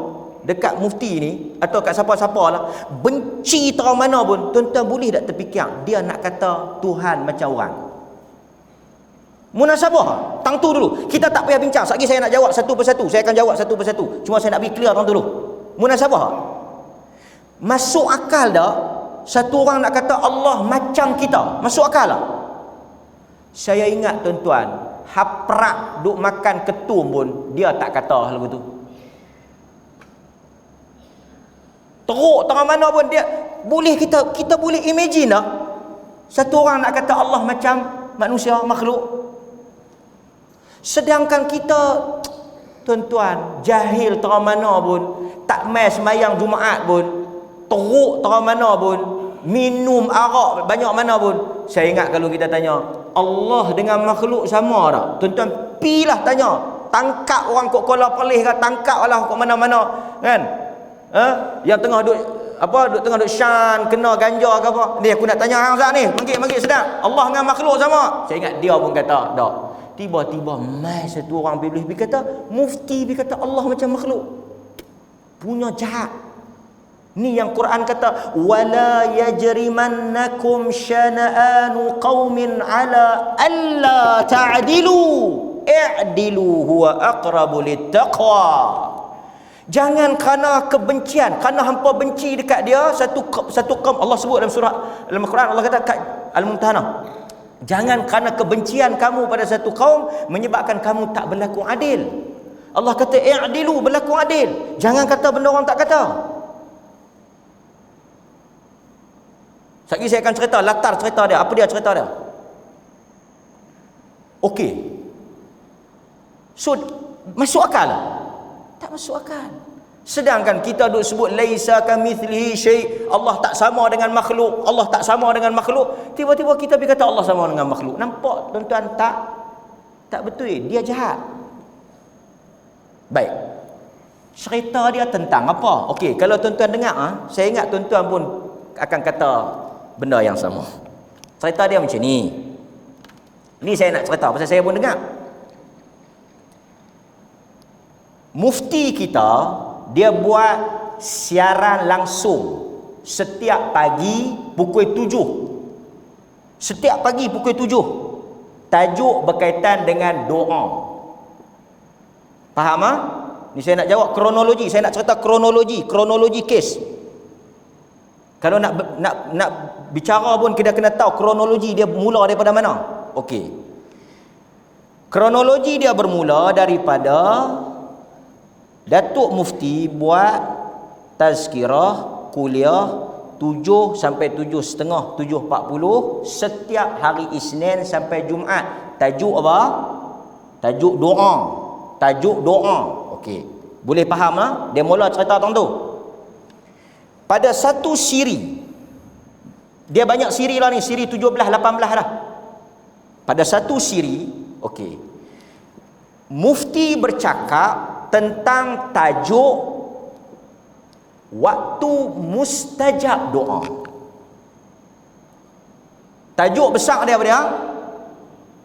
dekat mufti ni atau kat siapa-siapa lah, benci terlalu mana pun, tuan-tuan boleh tak terfikir dia nak kata Tuhan macam orang? Munasabah, tang tu dulu. Kita tak payah bincang. Sekejap saya nak jawab satu persatu. Saya akan jawab satu persatu. Cuma saya nak bagi clear tang dulu. Munasabah. Masuk akal dah satu orang nak kata Allah macam kita? Masuk akal tak? Saya ingat tuan-tuan, haprak duk makan ketum pun dia tak kata lagu tu. Teruk tengah mana pun dia boleh, kita boleh imagine tak? Satu orang nak kata Allah macam manusia, makhluk. Sedangkan kita tuan-tuan jahil terang mana pun, tak mai sembahyang Jumaat pun, teruk terang mana pun, minum arak banyak mana pun. Saya ingat kalau kita tanya Allah dengan makhluk sama tak? Tuan-tuan pilah tanya, tangkap orang kok Kuala Perlis ke, tangkap lah kok mana-mana kan? Yang tengah duk tengah duk syan kena ganja ke apa. Ni aku nak tanya hang Ustaz ni, mangkit sedap. Allah dengan makhluk sama. Saya ingat dia pun kata tak. Tiba-tiba mai satu orang pergi kata mufti kata Allah macam makhluk. Punya jahat. Ni yang Quran kata wala yajrimannakum syana'anu qaumin ala alla ta'dilu i'dilu huwa aqrabu littaqwa. Jangan kerana kebencian, kerana hampa benci dekat dia satu kaum. Allah sebut dalam surah dalam Quran, Allah kata kat Al-Mumtahanah, jangan kerana kebencian kamu pada satu kaum menyebabkan kamu tak berlaku adil. Allah kata i'dilu, berlaku adil. Jangan kata benda orang tak kata. Sekejap saya akan cerita latar cerita dia. Apa dia cerita dia? Okey. So masuk akal? Tak masuk akal. Sedangkan kita duk sebut laisa kamitslihi syai', Allah tak sama dengan makhluk, Allah tak sama dengan makhluk. Tiba-tiba kita berkata Allah sama dengan makhluk. Nampak tuan-tuan tak betul, dia jahat. Baik. Cerita dia tentang apa? Okey, kalau tuan-tuan dengar saya ingat tuan-tuan pun akan kata benda yang sama. Cerita dia macam ni. Ni saya nak cerita pasal saya pun dengar. Mufti kita dia buat siaran langsung setiap pagi pukul 7. Setiap pagi pukul 7. Tajuk berkaitan dengan doa. Faham ah? Ni saya nak jawab kronologi, saya nak cerita kronologi kes. Kalau nak bicara pun kita kena tahu kronologi dia mula daripada mana. Okey. Kronologi dia bermula daripada Datuk Mufti buat tazkirah kuliah 7 sampai 7.30, 7.40 setiap hari Isnin sampai Jumaat. Tajuk apa? Tajuk doa. Tajuk doa. Okey. Boleh faham lah? Dia mula cerita tentang tu. Pada satu siri, dia banyak siri lah ni, siri 17, 18 lah. Pada satu siri, okey, Mufti bercakap tentang tajuk waktu mustajab doa. Tajuk besar dia apa dia?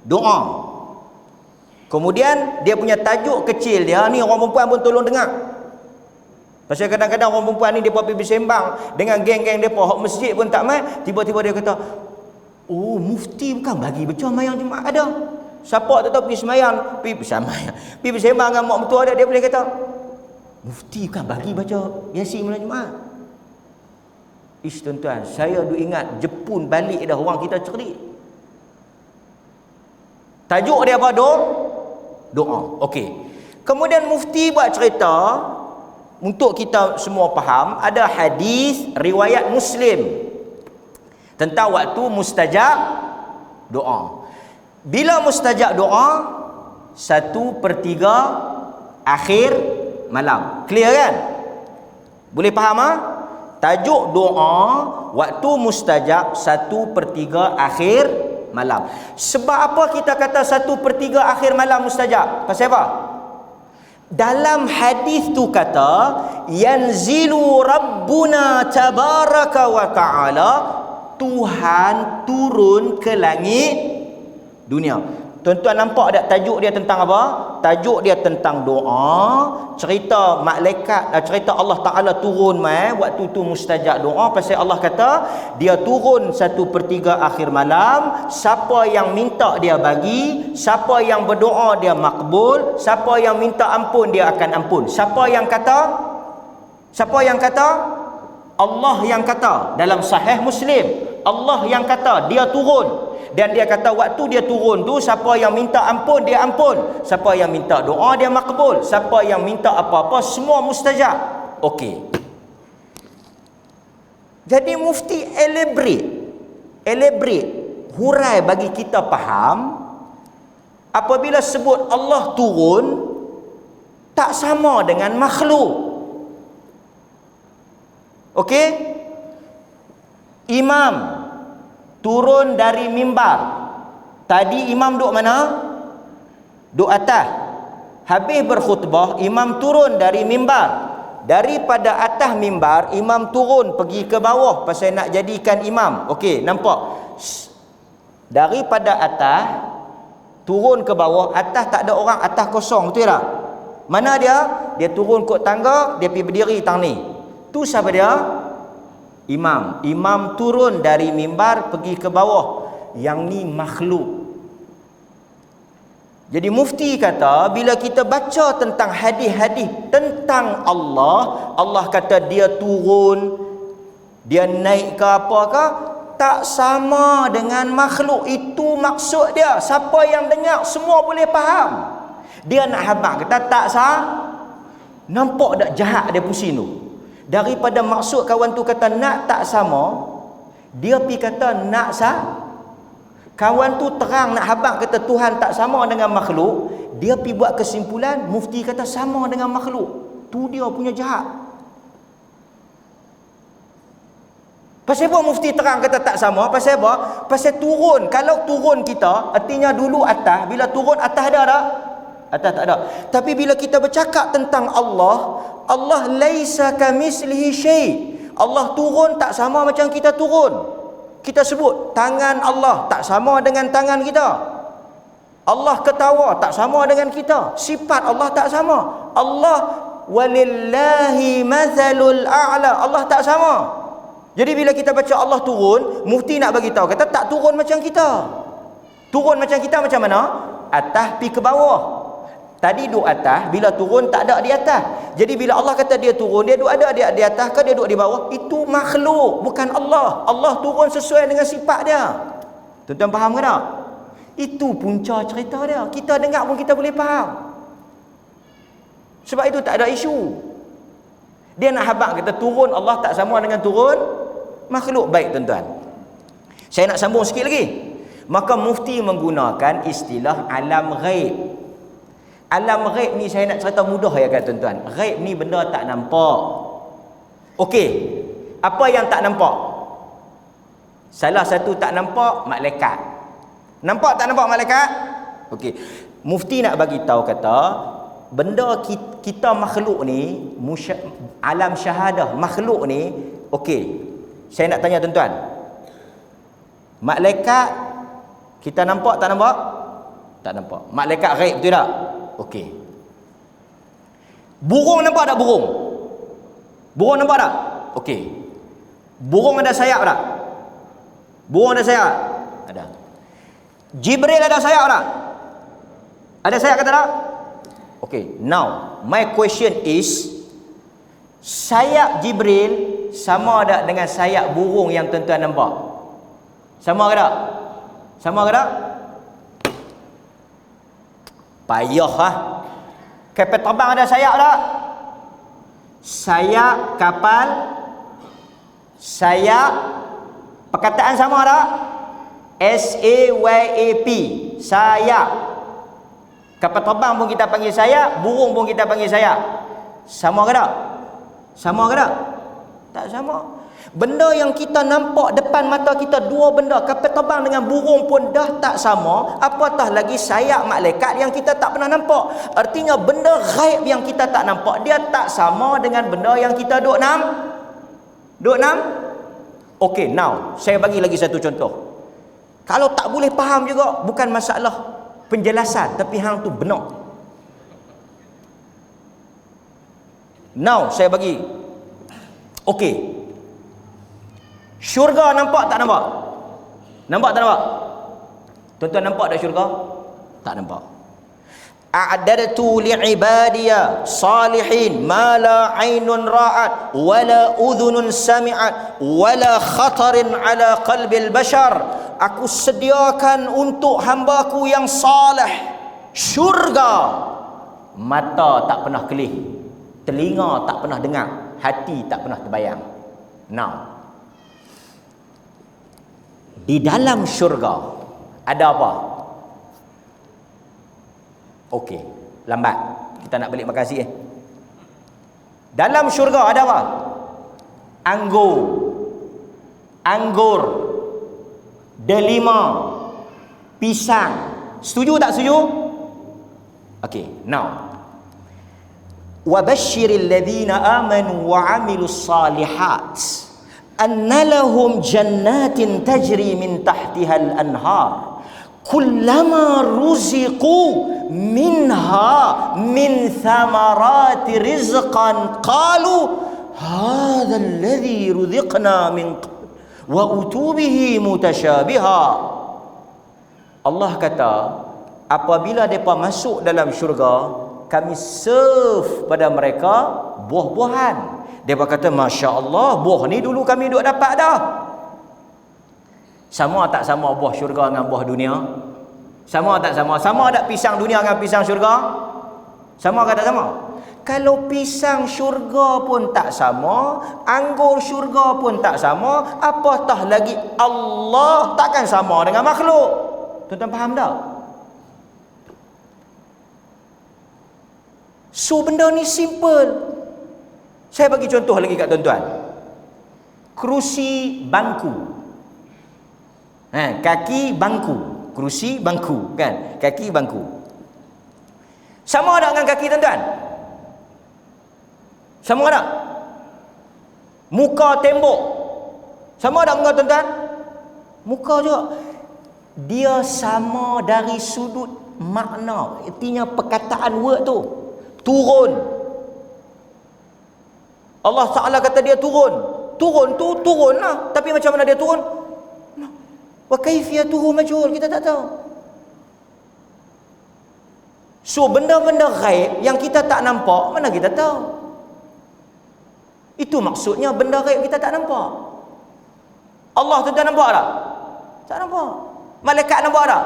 Doa. Kemudian dia punya tajuk kecil dia ni, orang perempuan pun tolong dengar. Pasal kadang-kadang orang perempuan ni dia pergi bersembang dengan geng-geng depa, hak masjid pun tak mai, tiba-tiba dia kata, "Oh, mufti bukan bagi baca sembahyang Jumaat ada." Siapa tak tahu pergi sembahyang, pergi bersembahyang, pergi bersembang dengan mak mertua dia boleh kata, "Mufti bukan bagi baca Yasin malam Jumaat." Ish tuan-tuan, saya duk ingat Jepun balik dah orang kita cerdik. Tajuk dia apa? Doa. Okey. Kemudian mufti buat cerita untuk kita semua faham, ada hadis riwayat Muslim tentang waktu mustajab doa. Bila mustajab doa? 1/3 akhir malam. Clear kan? Boleh faham ah? Tajuk doa waktu mustajab 1/3 akhir malam. Sebab apa kita kata 1/3 akhir malam mustajab? Pasal apa? Dalam hadis tu kata, yanzilu rabbuna tabaraka wa ta'ala, Tuhan turun ke langit dunia. Tuan-tuan nampak tak tajuk dia tentang apa? Tajuk dia tentang doa, cerita malaikat, cerita Allah Ta'ala turun waktu tu mustajab doa. Pasal Allah kata dia turun 1/3 akhir malam. Siapa yang minta dia bagi, siapa yang berdoa dia makbul, siapa yang minta ampun dia akan ampun. Siapa yang kata? Allah yang kata dalam Sahih Muslim. Allah yang kata dia turun. Dan dia kata waktu dia turun tu, siapa yang minta ampun dia ampun, siapa yang minta doa dia makbul, siapa yang minta apa-apa semua mustajab. Okey. Jadi mufti elaborate, hurai bagi kita faham, apabila sebut Allah turun tak sama dengan makhluk. Okey? Imam turun dari mimbar. Tadi imam duduk mana? Duduk atas. Habis berkhutbah, imam turun dari mimbar. Daripada atas mimbar, imam turun pergi ke bawah pasal nak jadikan imam. Okey, nampak? Daripada atas turun ke bawah, atas tak ada orang, atas kosong, betul tak? Mana dia? Dia turun kot tangga, dia pergi berdiri tang ni. Tu siapa dia? Imam. Imam turun dari mimbar pergi ke bawah. Yang ni makhluk. Jadi mufti kata, bila kita baca tentang hadis-hadis tentang Allah, Allah kata dia turun, dia naik ke apakah, tak sama dengan makhluk. Itu maksud dia. Siapa yang dengar semua boleh faham. Dia nak habaq kata tak sah. Nampak tak jahat dia pusing tu? Daripada maksud kawan tu kata nak tak sama, dia pergi kata nak sah. Kawan tu terang nak habaq kata Tuhan tak sama dengan makhluk, dia pergi buat kesimpulan mufti kata sama dengan makhluk. Tu dia punya jahat. Pasal apa mufti terang kata tak sama? Pasal apa? Pasal turun. Kalau turun kita, artinya dulu atas, bila turun atas ada tak? Atas tak ada. Tapi bila kita bercakap tentang Allah, Allah laisa kamislihi syai'. Allah turun tak sama macam kita turun. Kita sebut tangan Allah tak sama dengan tangan kita. Allah ketawa tak sama dengan kita. Sifat Allah tak sama. Allah walillahi mathalul a'la. Allah tak sama. Jadi bila kita baca Allah turun, mufti nak bagi tahu kata tak turun macam kita. Turun macam kita macam mana? Atas pi ke bawah. Tadi duduk atas, bila turun tak ada di atas. Jadi bila Allah kata dia turun, dia duduk ada di atas ke dia duduk di bawah? Itu makhluk, bukan Allah. Allah turun sesuai dengan sifat dia. Tuan-tuan faham ke tak? Itu punca cerita dia. Kita dengar pun kita boleh faham. Sebab itu tak ada isu. Dia nak habaq kata turun Allah tak sama dengan turun makhluk. Baik tuan-tuan, saya nak sambung sikit lagi. Maka mufti menggunakan istilah alam ghaib. Alam ghaib ni saya nak cerita mudah ya kan tuan-tuan. Ghaib ni benda tak nampak. Okey, apa yang tak nampak? Salah satu tak nampak malaikat. Nampak tak nampak malaikat? Okey. Mufti nak bagi tahu kata benda kita makhluk ni, alam syahadah makhluk ni, okey. Saya nak tanya tuan-tuan. Malaikat kita nampak tak nampak? Tak nampak. Malaikat ghaib betul tak? Okey. Burung nampak tak burung? Burung nampak tak? Okey. Burung ada sayap tak? Burung ada sayap? Ada. Jibril ada sayap tak? Ada sayap kata tak? Okay, now my question is, sayap Jibril sama tak dengan sayap burung yang tuan-tuan nampak? Sama ke tak? Sama ke tak? Payah lah. Kapal terbang ada sayap tak? Sayap kapal, sayap perkataan sama tak? S-A-Y-A-P, sayap. Kapal terbang pun kita panggil sayap, burung pun kita panggil sayap. Sama ke tak? Sama ke tak? Tak sama. Benda yang kita nampak depan mata kita, dua benda, kapal terbang dengan burung pun dah tak sama, apatah lagi sayap malaikat yang kita tak pernah nampak. Artinya benda ghaib yang kita tak nampak, dia tak sama dengan benda yang kita duk Okey, now saya bagi lagi satu contoh. Kalau tak boleh faham juga, bukan masalah penjelasan, tapi hang tu benar. Now saya bagi. Okey. Syurga nampak tak nampak? Nampak tak nampak? Tuan-tuan nampak tak syurga? Tak nampak. A'dadtu li'ibadiya salihin ma la 'ainun ra'at wa la udhunun sami'at wa la khatarin 'ala qalbil bashar. Aku sediakan untuk hamba-Ku yang saleh syurga. Mata tak pernah kelih, telinga tak pernah dengar, hati tak pernah terbayang. Now, di dalam syurga ada apa? Okey, lambat. Kita nak balik makasih Dalam syurga ada apa? Anggur, delima, pisang. Setuju tak setuju? Okey, now. Wa basyiril ladzina amanu wa 'amilus salihat anna lahum jannatin tajri min tahtihal anhar kullama ruziqu minha min thamarati rizqan qalu hadha alladhi ruziqna min qabl wa utubihi mutasyabiha. Allah kata, apabila mereka masuk dalam syurga, kami serve pada mereka buah-buahan. Mereka kata, Masya Allah, buah ni dulu kami duk dapat dah. Sama tak sama buah syurga dengan buah dunia? Sama tak sama? Sama tak pisang dunia dengan pisang syurga? Sama ke tak sama? Kalau pisang syurga pun tak sama, anggur syurga pun tak sama, apatah lagi Allah takkan sama dengan makhluk. Tuan-tuan faham tak? So benda ni simple. Saya bagi contoh lagi kat tuan-tuan. Kerusi bangku. Kaki bangku. Kerusi bangku, kan? Kaki bangku. Sama tak dengan kaki tuan-tuan? Sama tak? Muka tembok. Sama tak muka tuan-tuan? Muka juga. Dia sama dari sudut makna. Artinya perkataan word tu. Turun. Allah Ta'ala kata dia turun. Turun tu turun lah. Tapi macam mana dia turun? Wa kaifiyatuhu majhul, kita tak tahu. So benda-benda ghaib yang kita tak nampak, mana kita tahu? Itu maksudnya benda ghaib kita tak nampak. Allah tu tak nampak tak? Tak nampak. Malaikat nampak tak?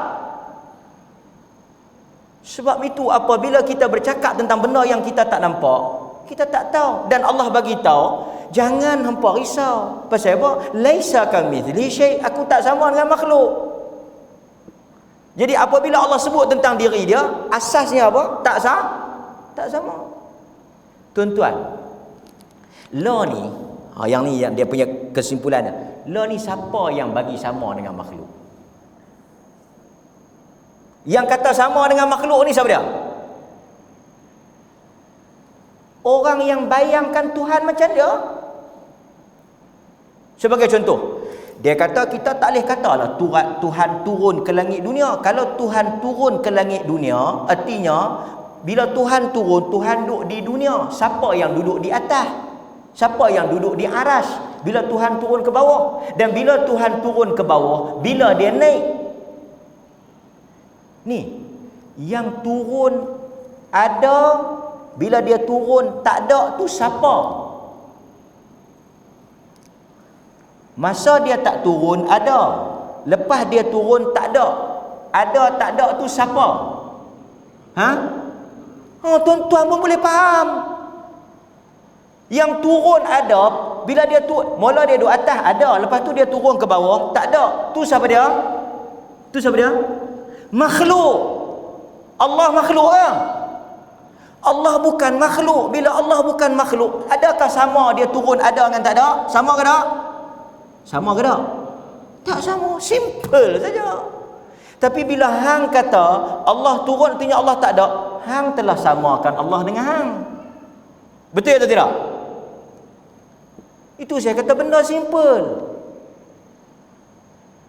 Sebab itu apabila kita bercakap tentang benda yang kita tak nampak, kita tak tahu. Dan Allah bagi tahu, jangan hampa risau. Pasal apa? Laisa kamitslihi syai', aku tak sama dengan makhluk. Jadi apabila Allah sebut tentang diri dia, asasnya apa? Tak sama. Tuan-tuan, law ni, yang ni yang dia punya kesimpulannya. Law ni siapa yang bagi sama dengan makhluk? Yang kata sama dengan makhluk ni siapa dia? Orang yang bayangkan Tuhan macam dia. Sebagai contoh, dia kata kita tak boleh katalah Tuhan turun ke langit dunia. Kalau Tuhan turun ke langit dunia, artinya bila Tuhan turun, Tuhan duduk di dunia. Siapa yang duduk di atas? Siapa yang duduk di aras? Bila Tuhan turun ke bawah. Dan bila Tuhan turun ke bawah, bila dia naik? Ni, yang turun ada, bila dia turun tak ada tu siapa? Masa dia tak turun ada, lepas dia turun tak ada. Ada tak ada tu siapa? Ha? Oh, tuan-tuan pun boleh faham. Yang turun ada, bila dia turun, mula dia duduk atas ada, lepas tu dia turun ke bawah tak ada. Tu siapa dia? Tu siapa dia? Makhluk. Allah makhluk ke? Allah bukan makhluk. Bila Allah bukan makhluk, adakah sama dia turun ada dengan tak ada? Sama ke tak? Sama ke tak? Tak sama. Simple saja. Tapi bila hang kata Allah turun artinya Allah tak ada, hang telah samakan Allah dengan hang. Betul atau tidak? Itu saya kata benda simple.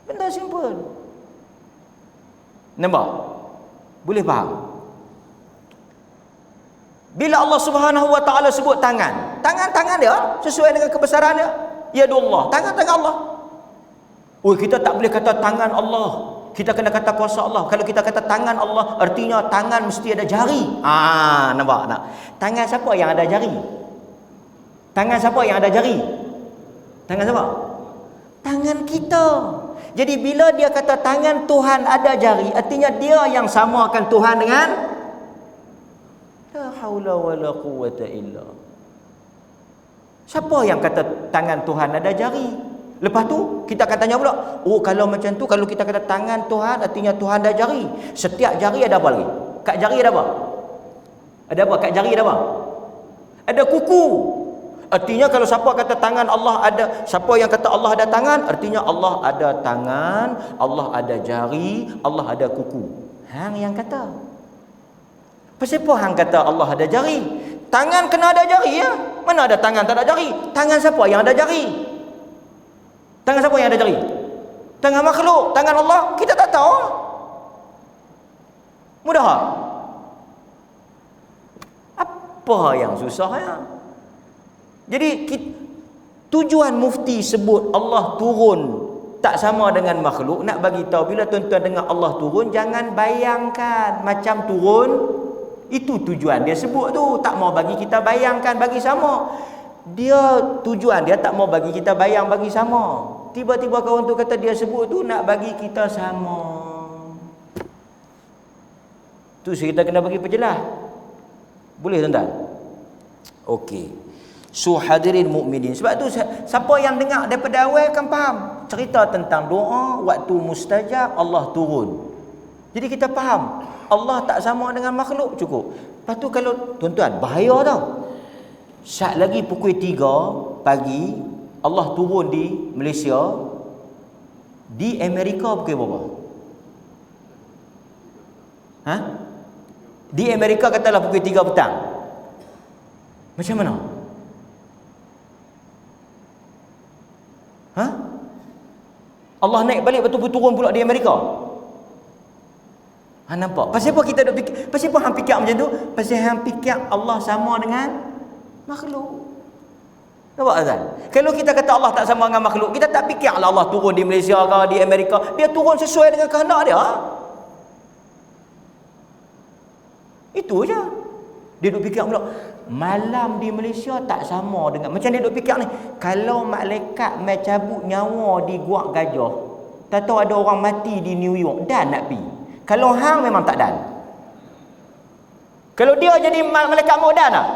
Benda simple. Nampak? Boleh faham? Bila Allah Subhanahu wa taala sebut tangan, tangan dia sesuai dengan kebesaran dia. Yadullah, tangan Allah. Oh, kita tak boleh kata tangan Allah. Kita kena kata kuasa Allah. Kalau kita kata tangan Allah, artinya tangan mesti ada jari. Nampak tak? Tangan siapa yang ada jari? Tangan siapa yang ada jari? Tangan siapa? Tangan kita. Jadi bila dia kata tangan Tuhan ada jari, artinya dia yang samakan Tuhan dengan la haula wala quwwata illa. Siapa yang kata tangan Tuhan ada jari? Lepas tu kita akan tanya pula, oh kalau macam tu, kalau kita kata tangan Tuhan artinya Tuhan ada jari. Setiap jari ada apa lagi? Kat jari ada apa? Ada apa? Kat jari ada apa? Ada kuku. Artinya kalau siapa kata tangan Allah ada, siapa yang kata Allah ada tangan, artinya Allah ada tangan, Allah ada jari, Allah ada kuku. Hang yang kata. Kenapa hang kata Allah ada jari? Tangan kena ada jari ya? Mana ada tangan tak ada jari? Tangan siapa yang ada jari? Tangan siapa yang ada jari? Tangan makhluk, tangan Allah, kita tak tahu. Mudah tak? Apa yang susah ya? Jadi tujuan mufti sebut Allah turun tak sama dengan makhluk, nak bagi tahu bila tuan-tuan dengar Allah turun, jangan bayangkan macam turun. Itu tujuan dia sebut tu, tak mau bagi kita bayangkan bagi sama. Dia tujuan dia tak mau bagi kita bayang bagi sama. Tiba-tiba kawan tu kata dia sebut tu nak bagi kita sama. Tu kita kena bagi perjelas. Boleh tuan-tuan? Okey. So hadirin mukminin, sebab tu siapa yang dengar daripada awal akan faham cerita tentang doa waktu mustajab Allah turun. Jadi kita faham Allah tak sama dengan makhluk, cukup. Lepas tu kalau tuan-tuan bahaya tau. Sat lagi pukul 3 pagi Allah turun di Malaysia. Di Amerika pukul berapa? Ha? Di Amerika katalah pukul 3 petang. Macam mana? Ha? Allah naik balik betul-betul turun pula di Amerika. Nampak? Pasal apa kita duk fikir? Pasal apa hang fikir macam tu? Pasal hang fikir Allah sama dengan makhluk. Nampak tak? Kalau kita kata Allah tak sama dengan makhluk, kita tak fikirlah Allah turun di Malaysia ke di Amerika. Dia turun sesuai dengan kehendak dia. Itu je. Dia duk fikir pula malam di Malaysia tak sama dengan, macam dia duk fikir ni, kalau malaikat mai cabut nyawa di Guak Gajah, tak tahu ada orang mati di New York, dan nak pi. Kalau hang memang tak dan. Kalau dia jadi malaikat maut dan tak?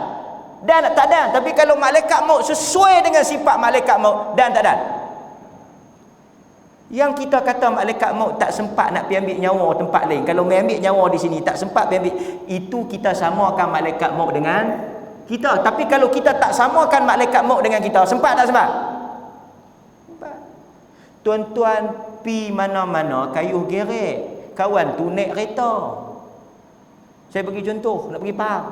Dan tak dan. Tapi kalau malaikat maut sesuai dengan sifat malaikat maut, dan tak dan. Yang kita kata malaikat maut tak sempat nak pergi ambil nyawa tempat lain, kalau mai ambil nyawa di sini tak sempat pergi ambil, itu kita samakan malaikat maut dengan kita. Tapi kalau kita tak samakan malaikat maut dengan kita, sempat tak sempat? Sempat. Tuan-tuan pi mana-mana kayuh gerek. kawan tu naik kereta. Saya bagi contoh, nak bagi faham.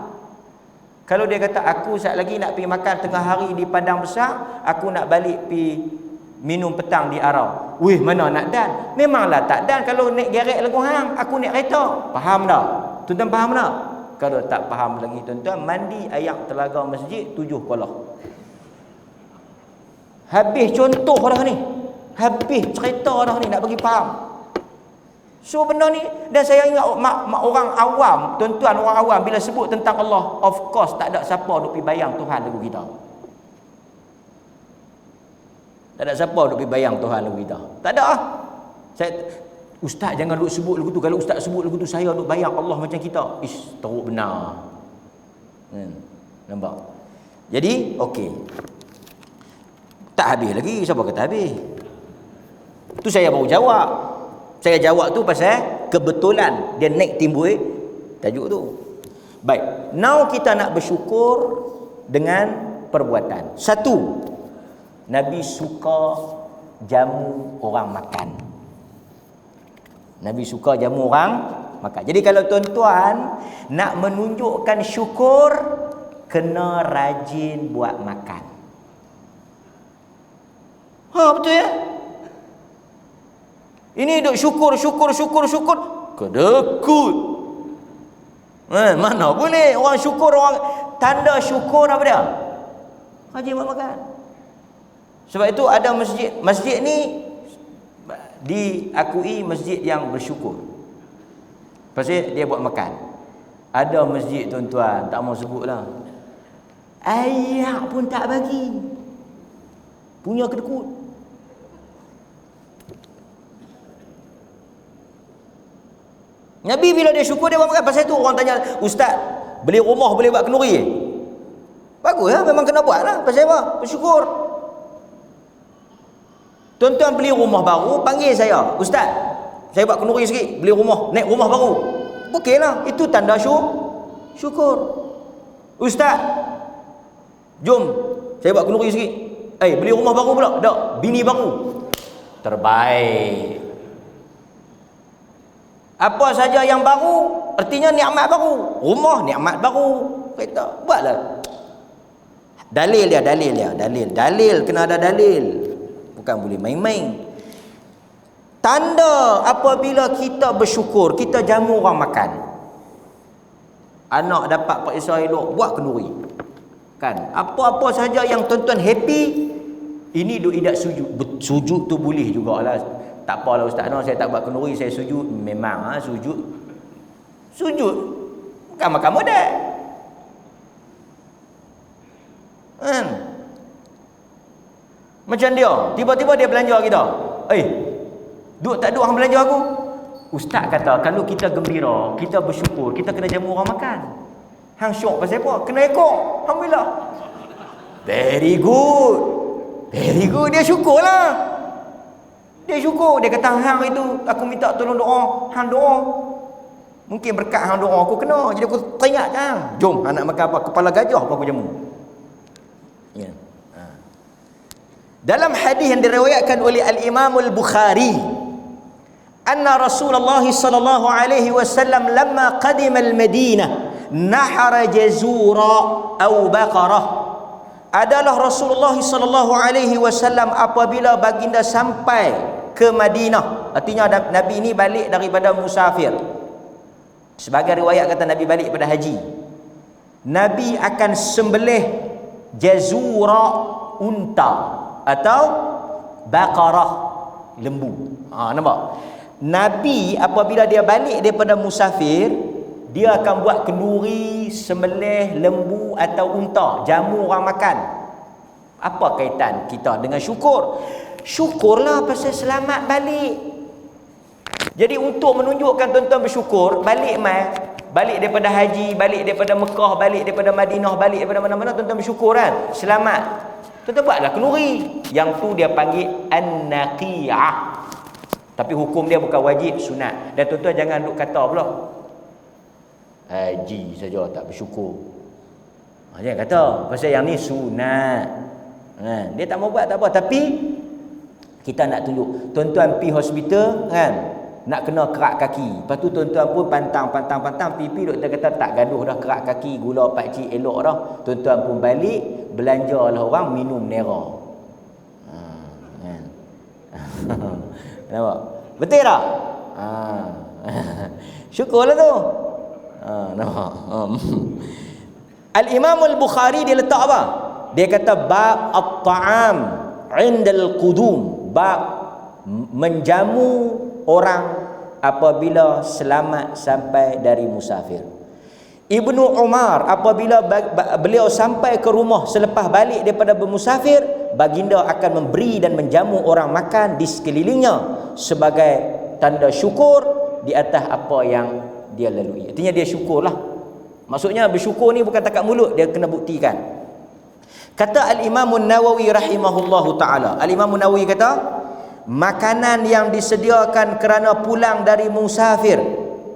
Kalau dia kata, aku saat lagi nak pergi makan tengah hari di Padang Besar, aku nak balik pergi minum petang di Arau. Wih, mana nak dan? Memanglah tak dan kalau naik gerek Legong Hang, aku naik kereta. Faham tak? Tuan-tuan faham tak? Kalau tak faham lagi tuan-tuan, mandi air telaga masjid 7 kolah. Habis contoh dah ni. Habis cerita dah ni nak bagi faham. So benda ni, dan saya ingat orang awam, tuan-tuan orang awam bila sebut tentang Allah, of course tak ada siapa duk pergi bayang Tuhan lagu kita. Tak ada siapa duk pergi bayang Tuhan lagu kita. Tak ada ah. Ustaz jangan duk sebut lagu tu. Kalau ustaz sebut lagu tu, saya duk bayang Allah macam kita. Ish, teruk benar. Nampak? Jadi, okey. Tak habis lagi. Siapa kata habis? Tu saya baru jawab. Saya jawab tu pasal kebetulan dia naik timbul tajuk tu. Baik, now kita nak bersyukur dengan perbuatan. Satu, Nabi suka jamu orang makan. Nabi suka jamu orang makan. Jadi kalau tuan-tuan nak menunjukkan syukur, kena rajin buat makan. Betul ya? Ini duk syukur. Kedekut. Mana boleh orang syukur, orang tanda syukur apa dia? Rajin buat makan. Sebab itu ada masjid ni diakui masjid yang bersyukur. Pasal dia buat makan. Ada masjid tuan-tuan, tak mau sebutlah, ayak pun tak bagi. Punya kedekut. Nabi bila dia syukur dia buat makan. Pasal itu orang tanya, ustaz, beli rumah boleh buat kenduri? Bagus ya, memang kena buat lah. Pasal apa? Bersyukur. Tuan-tuan beli rumah baru, panggil saya, ustaz, saya buat kenduri sikit, beli rumah, naik rumah baru. Okey lah, itu tanda syukur. Ustaz, jom saya buat kenduri sikit. Beli rumah baru pula. Tak, bini baru. Terbaik. Apa saja yang baru, artinya nikmat baru. Rumah nikmat baru. Kata, buatlah. Dalil dia. Dalil kena ada dalil. Bukan boleh main-main. Tanda apabila kita bersyukur, kita jamu orang makan. Anak dapat perisa elok, buat kenduri. Kan? Apa-apa saja yang tuan-tuan happy, ini duk idat sujud. Sujud tu boleh jugalah. Tak apalah ustaz, no, saya tak buat kenduri, saya sujud. Memang sujud. Bukan makan modal. Kan? Macam dia, tiba-tiba dia belanja kita. Tak duk orang belanja aku. Ustaz kata, kalau kita gembira, kita bersyukur, kita kena jamu orang makan. Hang syok pasal apa? Kena ekor. Alhamdulillah. Very good. Dia syukurlah. Dia syukur. Dia kata, hang itu aku minta tolong doa, hang doa. Mungkin berkat hang doa aku kena. Jadi aku teringat kan. Jom, hang nak makan apa? Kepala gajah apa aku jamu. Ya. Dalam hadis yang diriwayatkan oleh Al-Imam Al-Bukhari, anna Rasulullah sallallahu alaihi wasallam lamma qadima al-Madinah nahara jazura atau baqarah. Adalah Rasulullah sallallahu alaihi wasallam apabila baginda sampai ke Madinah. Artinya Nabi ini balik daripada musafir. Sebagai riwayat kata Nabi balik pada haji. Nabi akan sembelih jazura, unta, atau baqarah, lembu. Nampak? Nabi apabila dia balik daripada musafir, dia akan buat kenduri, sembelih lembu atau unta, jamu orang makan. Apa kaitan kita dengan syukur? Syukurlah pasal selamat balik. Jadi untuk menunjukkan tuan-tuan bersyukur, balik daripada haji, balik daripada Mekah, balik daripada Madinah, balik daripada mana-mana, tuan-tuan bersyukur kan? Selamat. Tuan-tuan buatlah kenduri. Yang tu dia panggil an-naqiyah. Tapi hukum dia bukan wajib, sunat. Dan tuan-tuan jangan duk kata pula, haji saja tak bersyukur. Jangan kata, pasal yang ni sunat. Dia tak mau buat tak apa. Tapi kita nak tunjuk, tuan-tuan pergi hospital kan, nak kena kerak kaki. Lepas tu tuan-tuan pun pantang pipi doktor kata tak gaduh dah, kerak kaki gula pakcik elok dah. Tuan-tuan pun balik belanjalah orang minum nera. Kan. Nampak? Betul tak? Syukurlah tu. Nampak? Al-Imam Al-Bukhari dia letak apa? Dia kata bab at-ta'am 'inda al-qudum, bab menjamu orang apabila selamat sampai dari musafir. Ibnu Umar apabila beliau sampai ke rumah selepas balik daripada bermusafir, baginda akan memberi dan menjamu orang makan di sekelilingnya sebagai tanda syukur di atas apa yang dia lalui. Artinya dia syukurlah. Maksudnya bersyukur ni bukan takat mulut, dia kena buktikan. Kata Al-Imam Nawawi rahimahullahu ta'ala, Al-Imam Nawawi kata, makanan yang disediakan kerana pulang dari musafir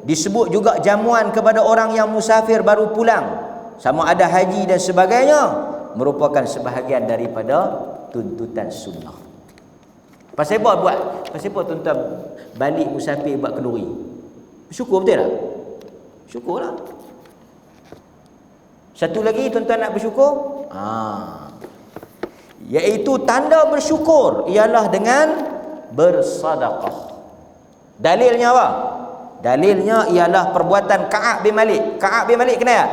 disebut juga jamuan kepada orang yang musafir baru pulang, sama ada haji dan sebagainya, merupakan sebahagian daripada tuntutan sunnah. Pasal apa buat? Pasal apa tuan-tuan balik musafir buat kenduri? Bersyukur betul tak? Syukurlah. Satu lagi tuan-tuan nak bersyukur, iaitu tanda bersyukur ialah dengan bersedekah. Dalilnya apa? Dalilnya ialah perbuatan Ka'ab bin Malik. Ka'ab bin Malik kenal tak?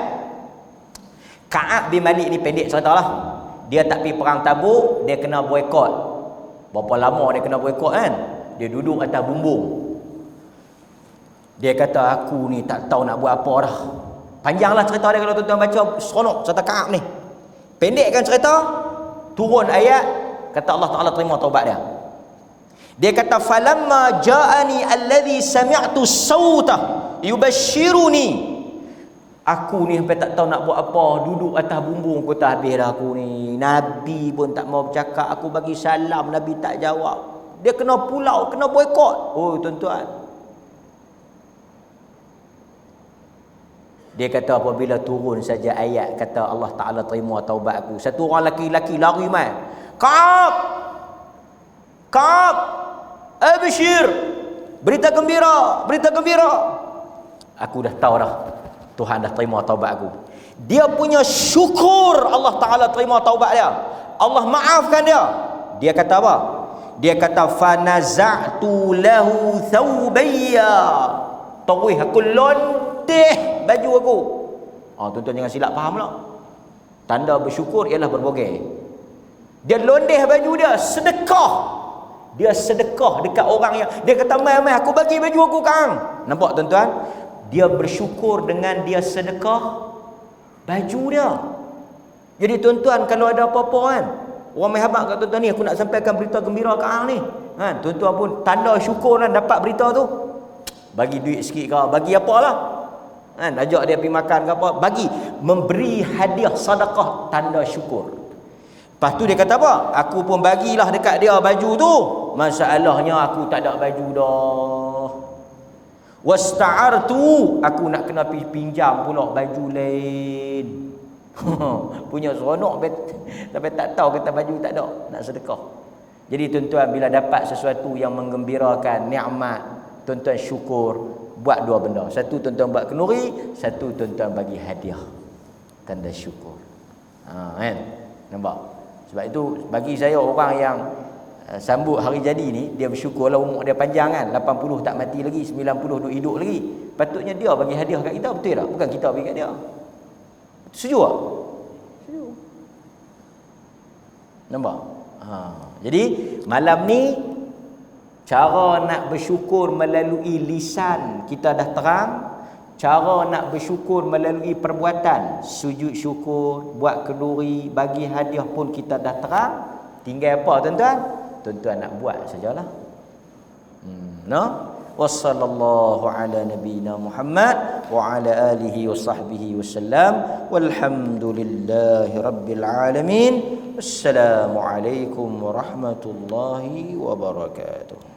Ka'ab bin Malik ni pendek ceritalah. Dia tak pergi perang Tabuk, dia kena boikot. Berapa lama dia kena boikot kan? Dia duduk atas bumbung. Dia kata aku ni tak tahu nak buat apa dah. Panjanglah cerita dia kalau tuan-tuan baca, seronok cerita Ka'ab ni. Pendekkan cerita, turun ayat, kata Allah Ta'ala terima taubat dia. Dia kata falamma ja'ani alladhi sami'tu sawta yubashshiruni. Aku ni sampai tak tahu nak buat apa, duduk atas bumbung aku tak habis dah aku ni. Nabi pun tak mau bercakap, aku bagi salam Nabi tak jawab. Dia kena pulau, kena boikot. Oh tuan-tuan. Dia kata apabila turun saja ayat kata Allah Ta'ala terima taubat aku, satu orang lelaki lari mai. Ka'ab! Ka'ab! Abshir! Berita gembira! Berita gembira! Aku dah tahu dah. Tuhan dah terima taubat aku. Dia punya syukur Allah Ta'ala terima taubat dia. Allah maafkan dia. Dia kata apa? Dia kata fanaza'tu lahu thawbayya. Tawih aku lonteh baju aku. Tuan-tuan jangan silap faham lah. Tanda bersyukur ialah berbogel. Dia londeh baju dia, sedekah. Dia sedekah dekat orang yang dia kata mai aku bagi baju aku kang. Nampak tuan-tuan? Dia bersyukur dengan dia sedekah baju dia. Jadi tuan-tuan kalau ada apa-apa kan, orang mai habaq kat tuan-tuan ni, aku nak sampaikan berita gembira kat hang ni. Kan, tuan-tuan pun tanda syukur kan dapat berita tu. Bagi duit sikit ke, bagi apalah. Kan, ajak dia pergi makan ke apa, bagi, memberi hadiah sedekah tanda syukur. Lepas tu dia kata apa? Aku pun bagilah dekat dia baju tu. Masalahnya aku tak ada baju dah. Wasta'artu, aku nak kena pinjam pula baju lain. Punya seronok sampai tak tahu kata baju tak ada, nak sedekah. Jadi tuan-tuan bila dapat sesuatu yang menggembirakan, nikmat, tuan-tuan syukur, buat dua benda. Satu tuan-tuan buat kenduri, satu tuan-tuan bagi hadiah tanda syukur. Kan? Nampak? Sebab itu bagi saya orang yang sambut hari jadi ni, dia bersyukurlah umur dia panjang kan, 80 tak mati lagi, 90 duk hidup lagi. Patutnya dia bagi hadiah kat kita, betul tak? Bukan kita bagi kat dia. Setuju tak? Setuju. Nampak? Jadi malam ni cara nak bersyukur melalui lisan kita dah terang. Cara nak bersyukur melalui perbuatan, sujud syukur, buat kenduri, bagi hadiah pun kita dah terang. Tinggal apa tuan-tuan? Tuan-tuan nak buat sajalah. No? Wassallallahu ala nabiyyina Muhammad wa ala alihi wa sahbihi wasallam. Walhamdulillahi rabbil alamin. Assalamualaikum warahmatullahi wabarakatuh.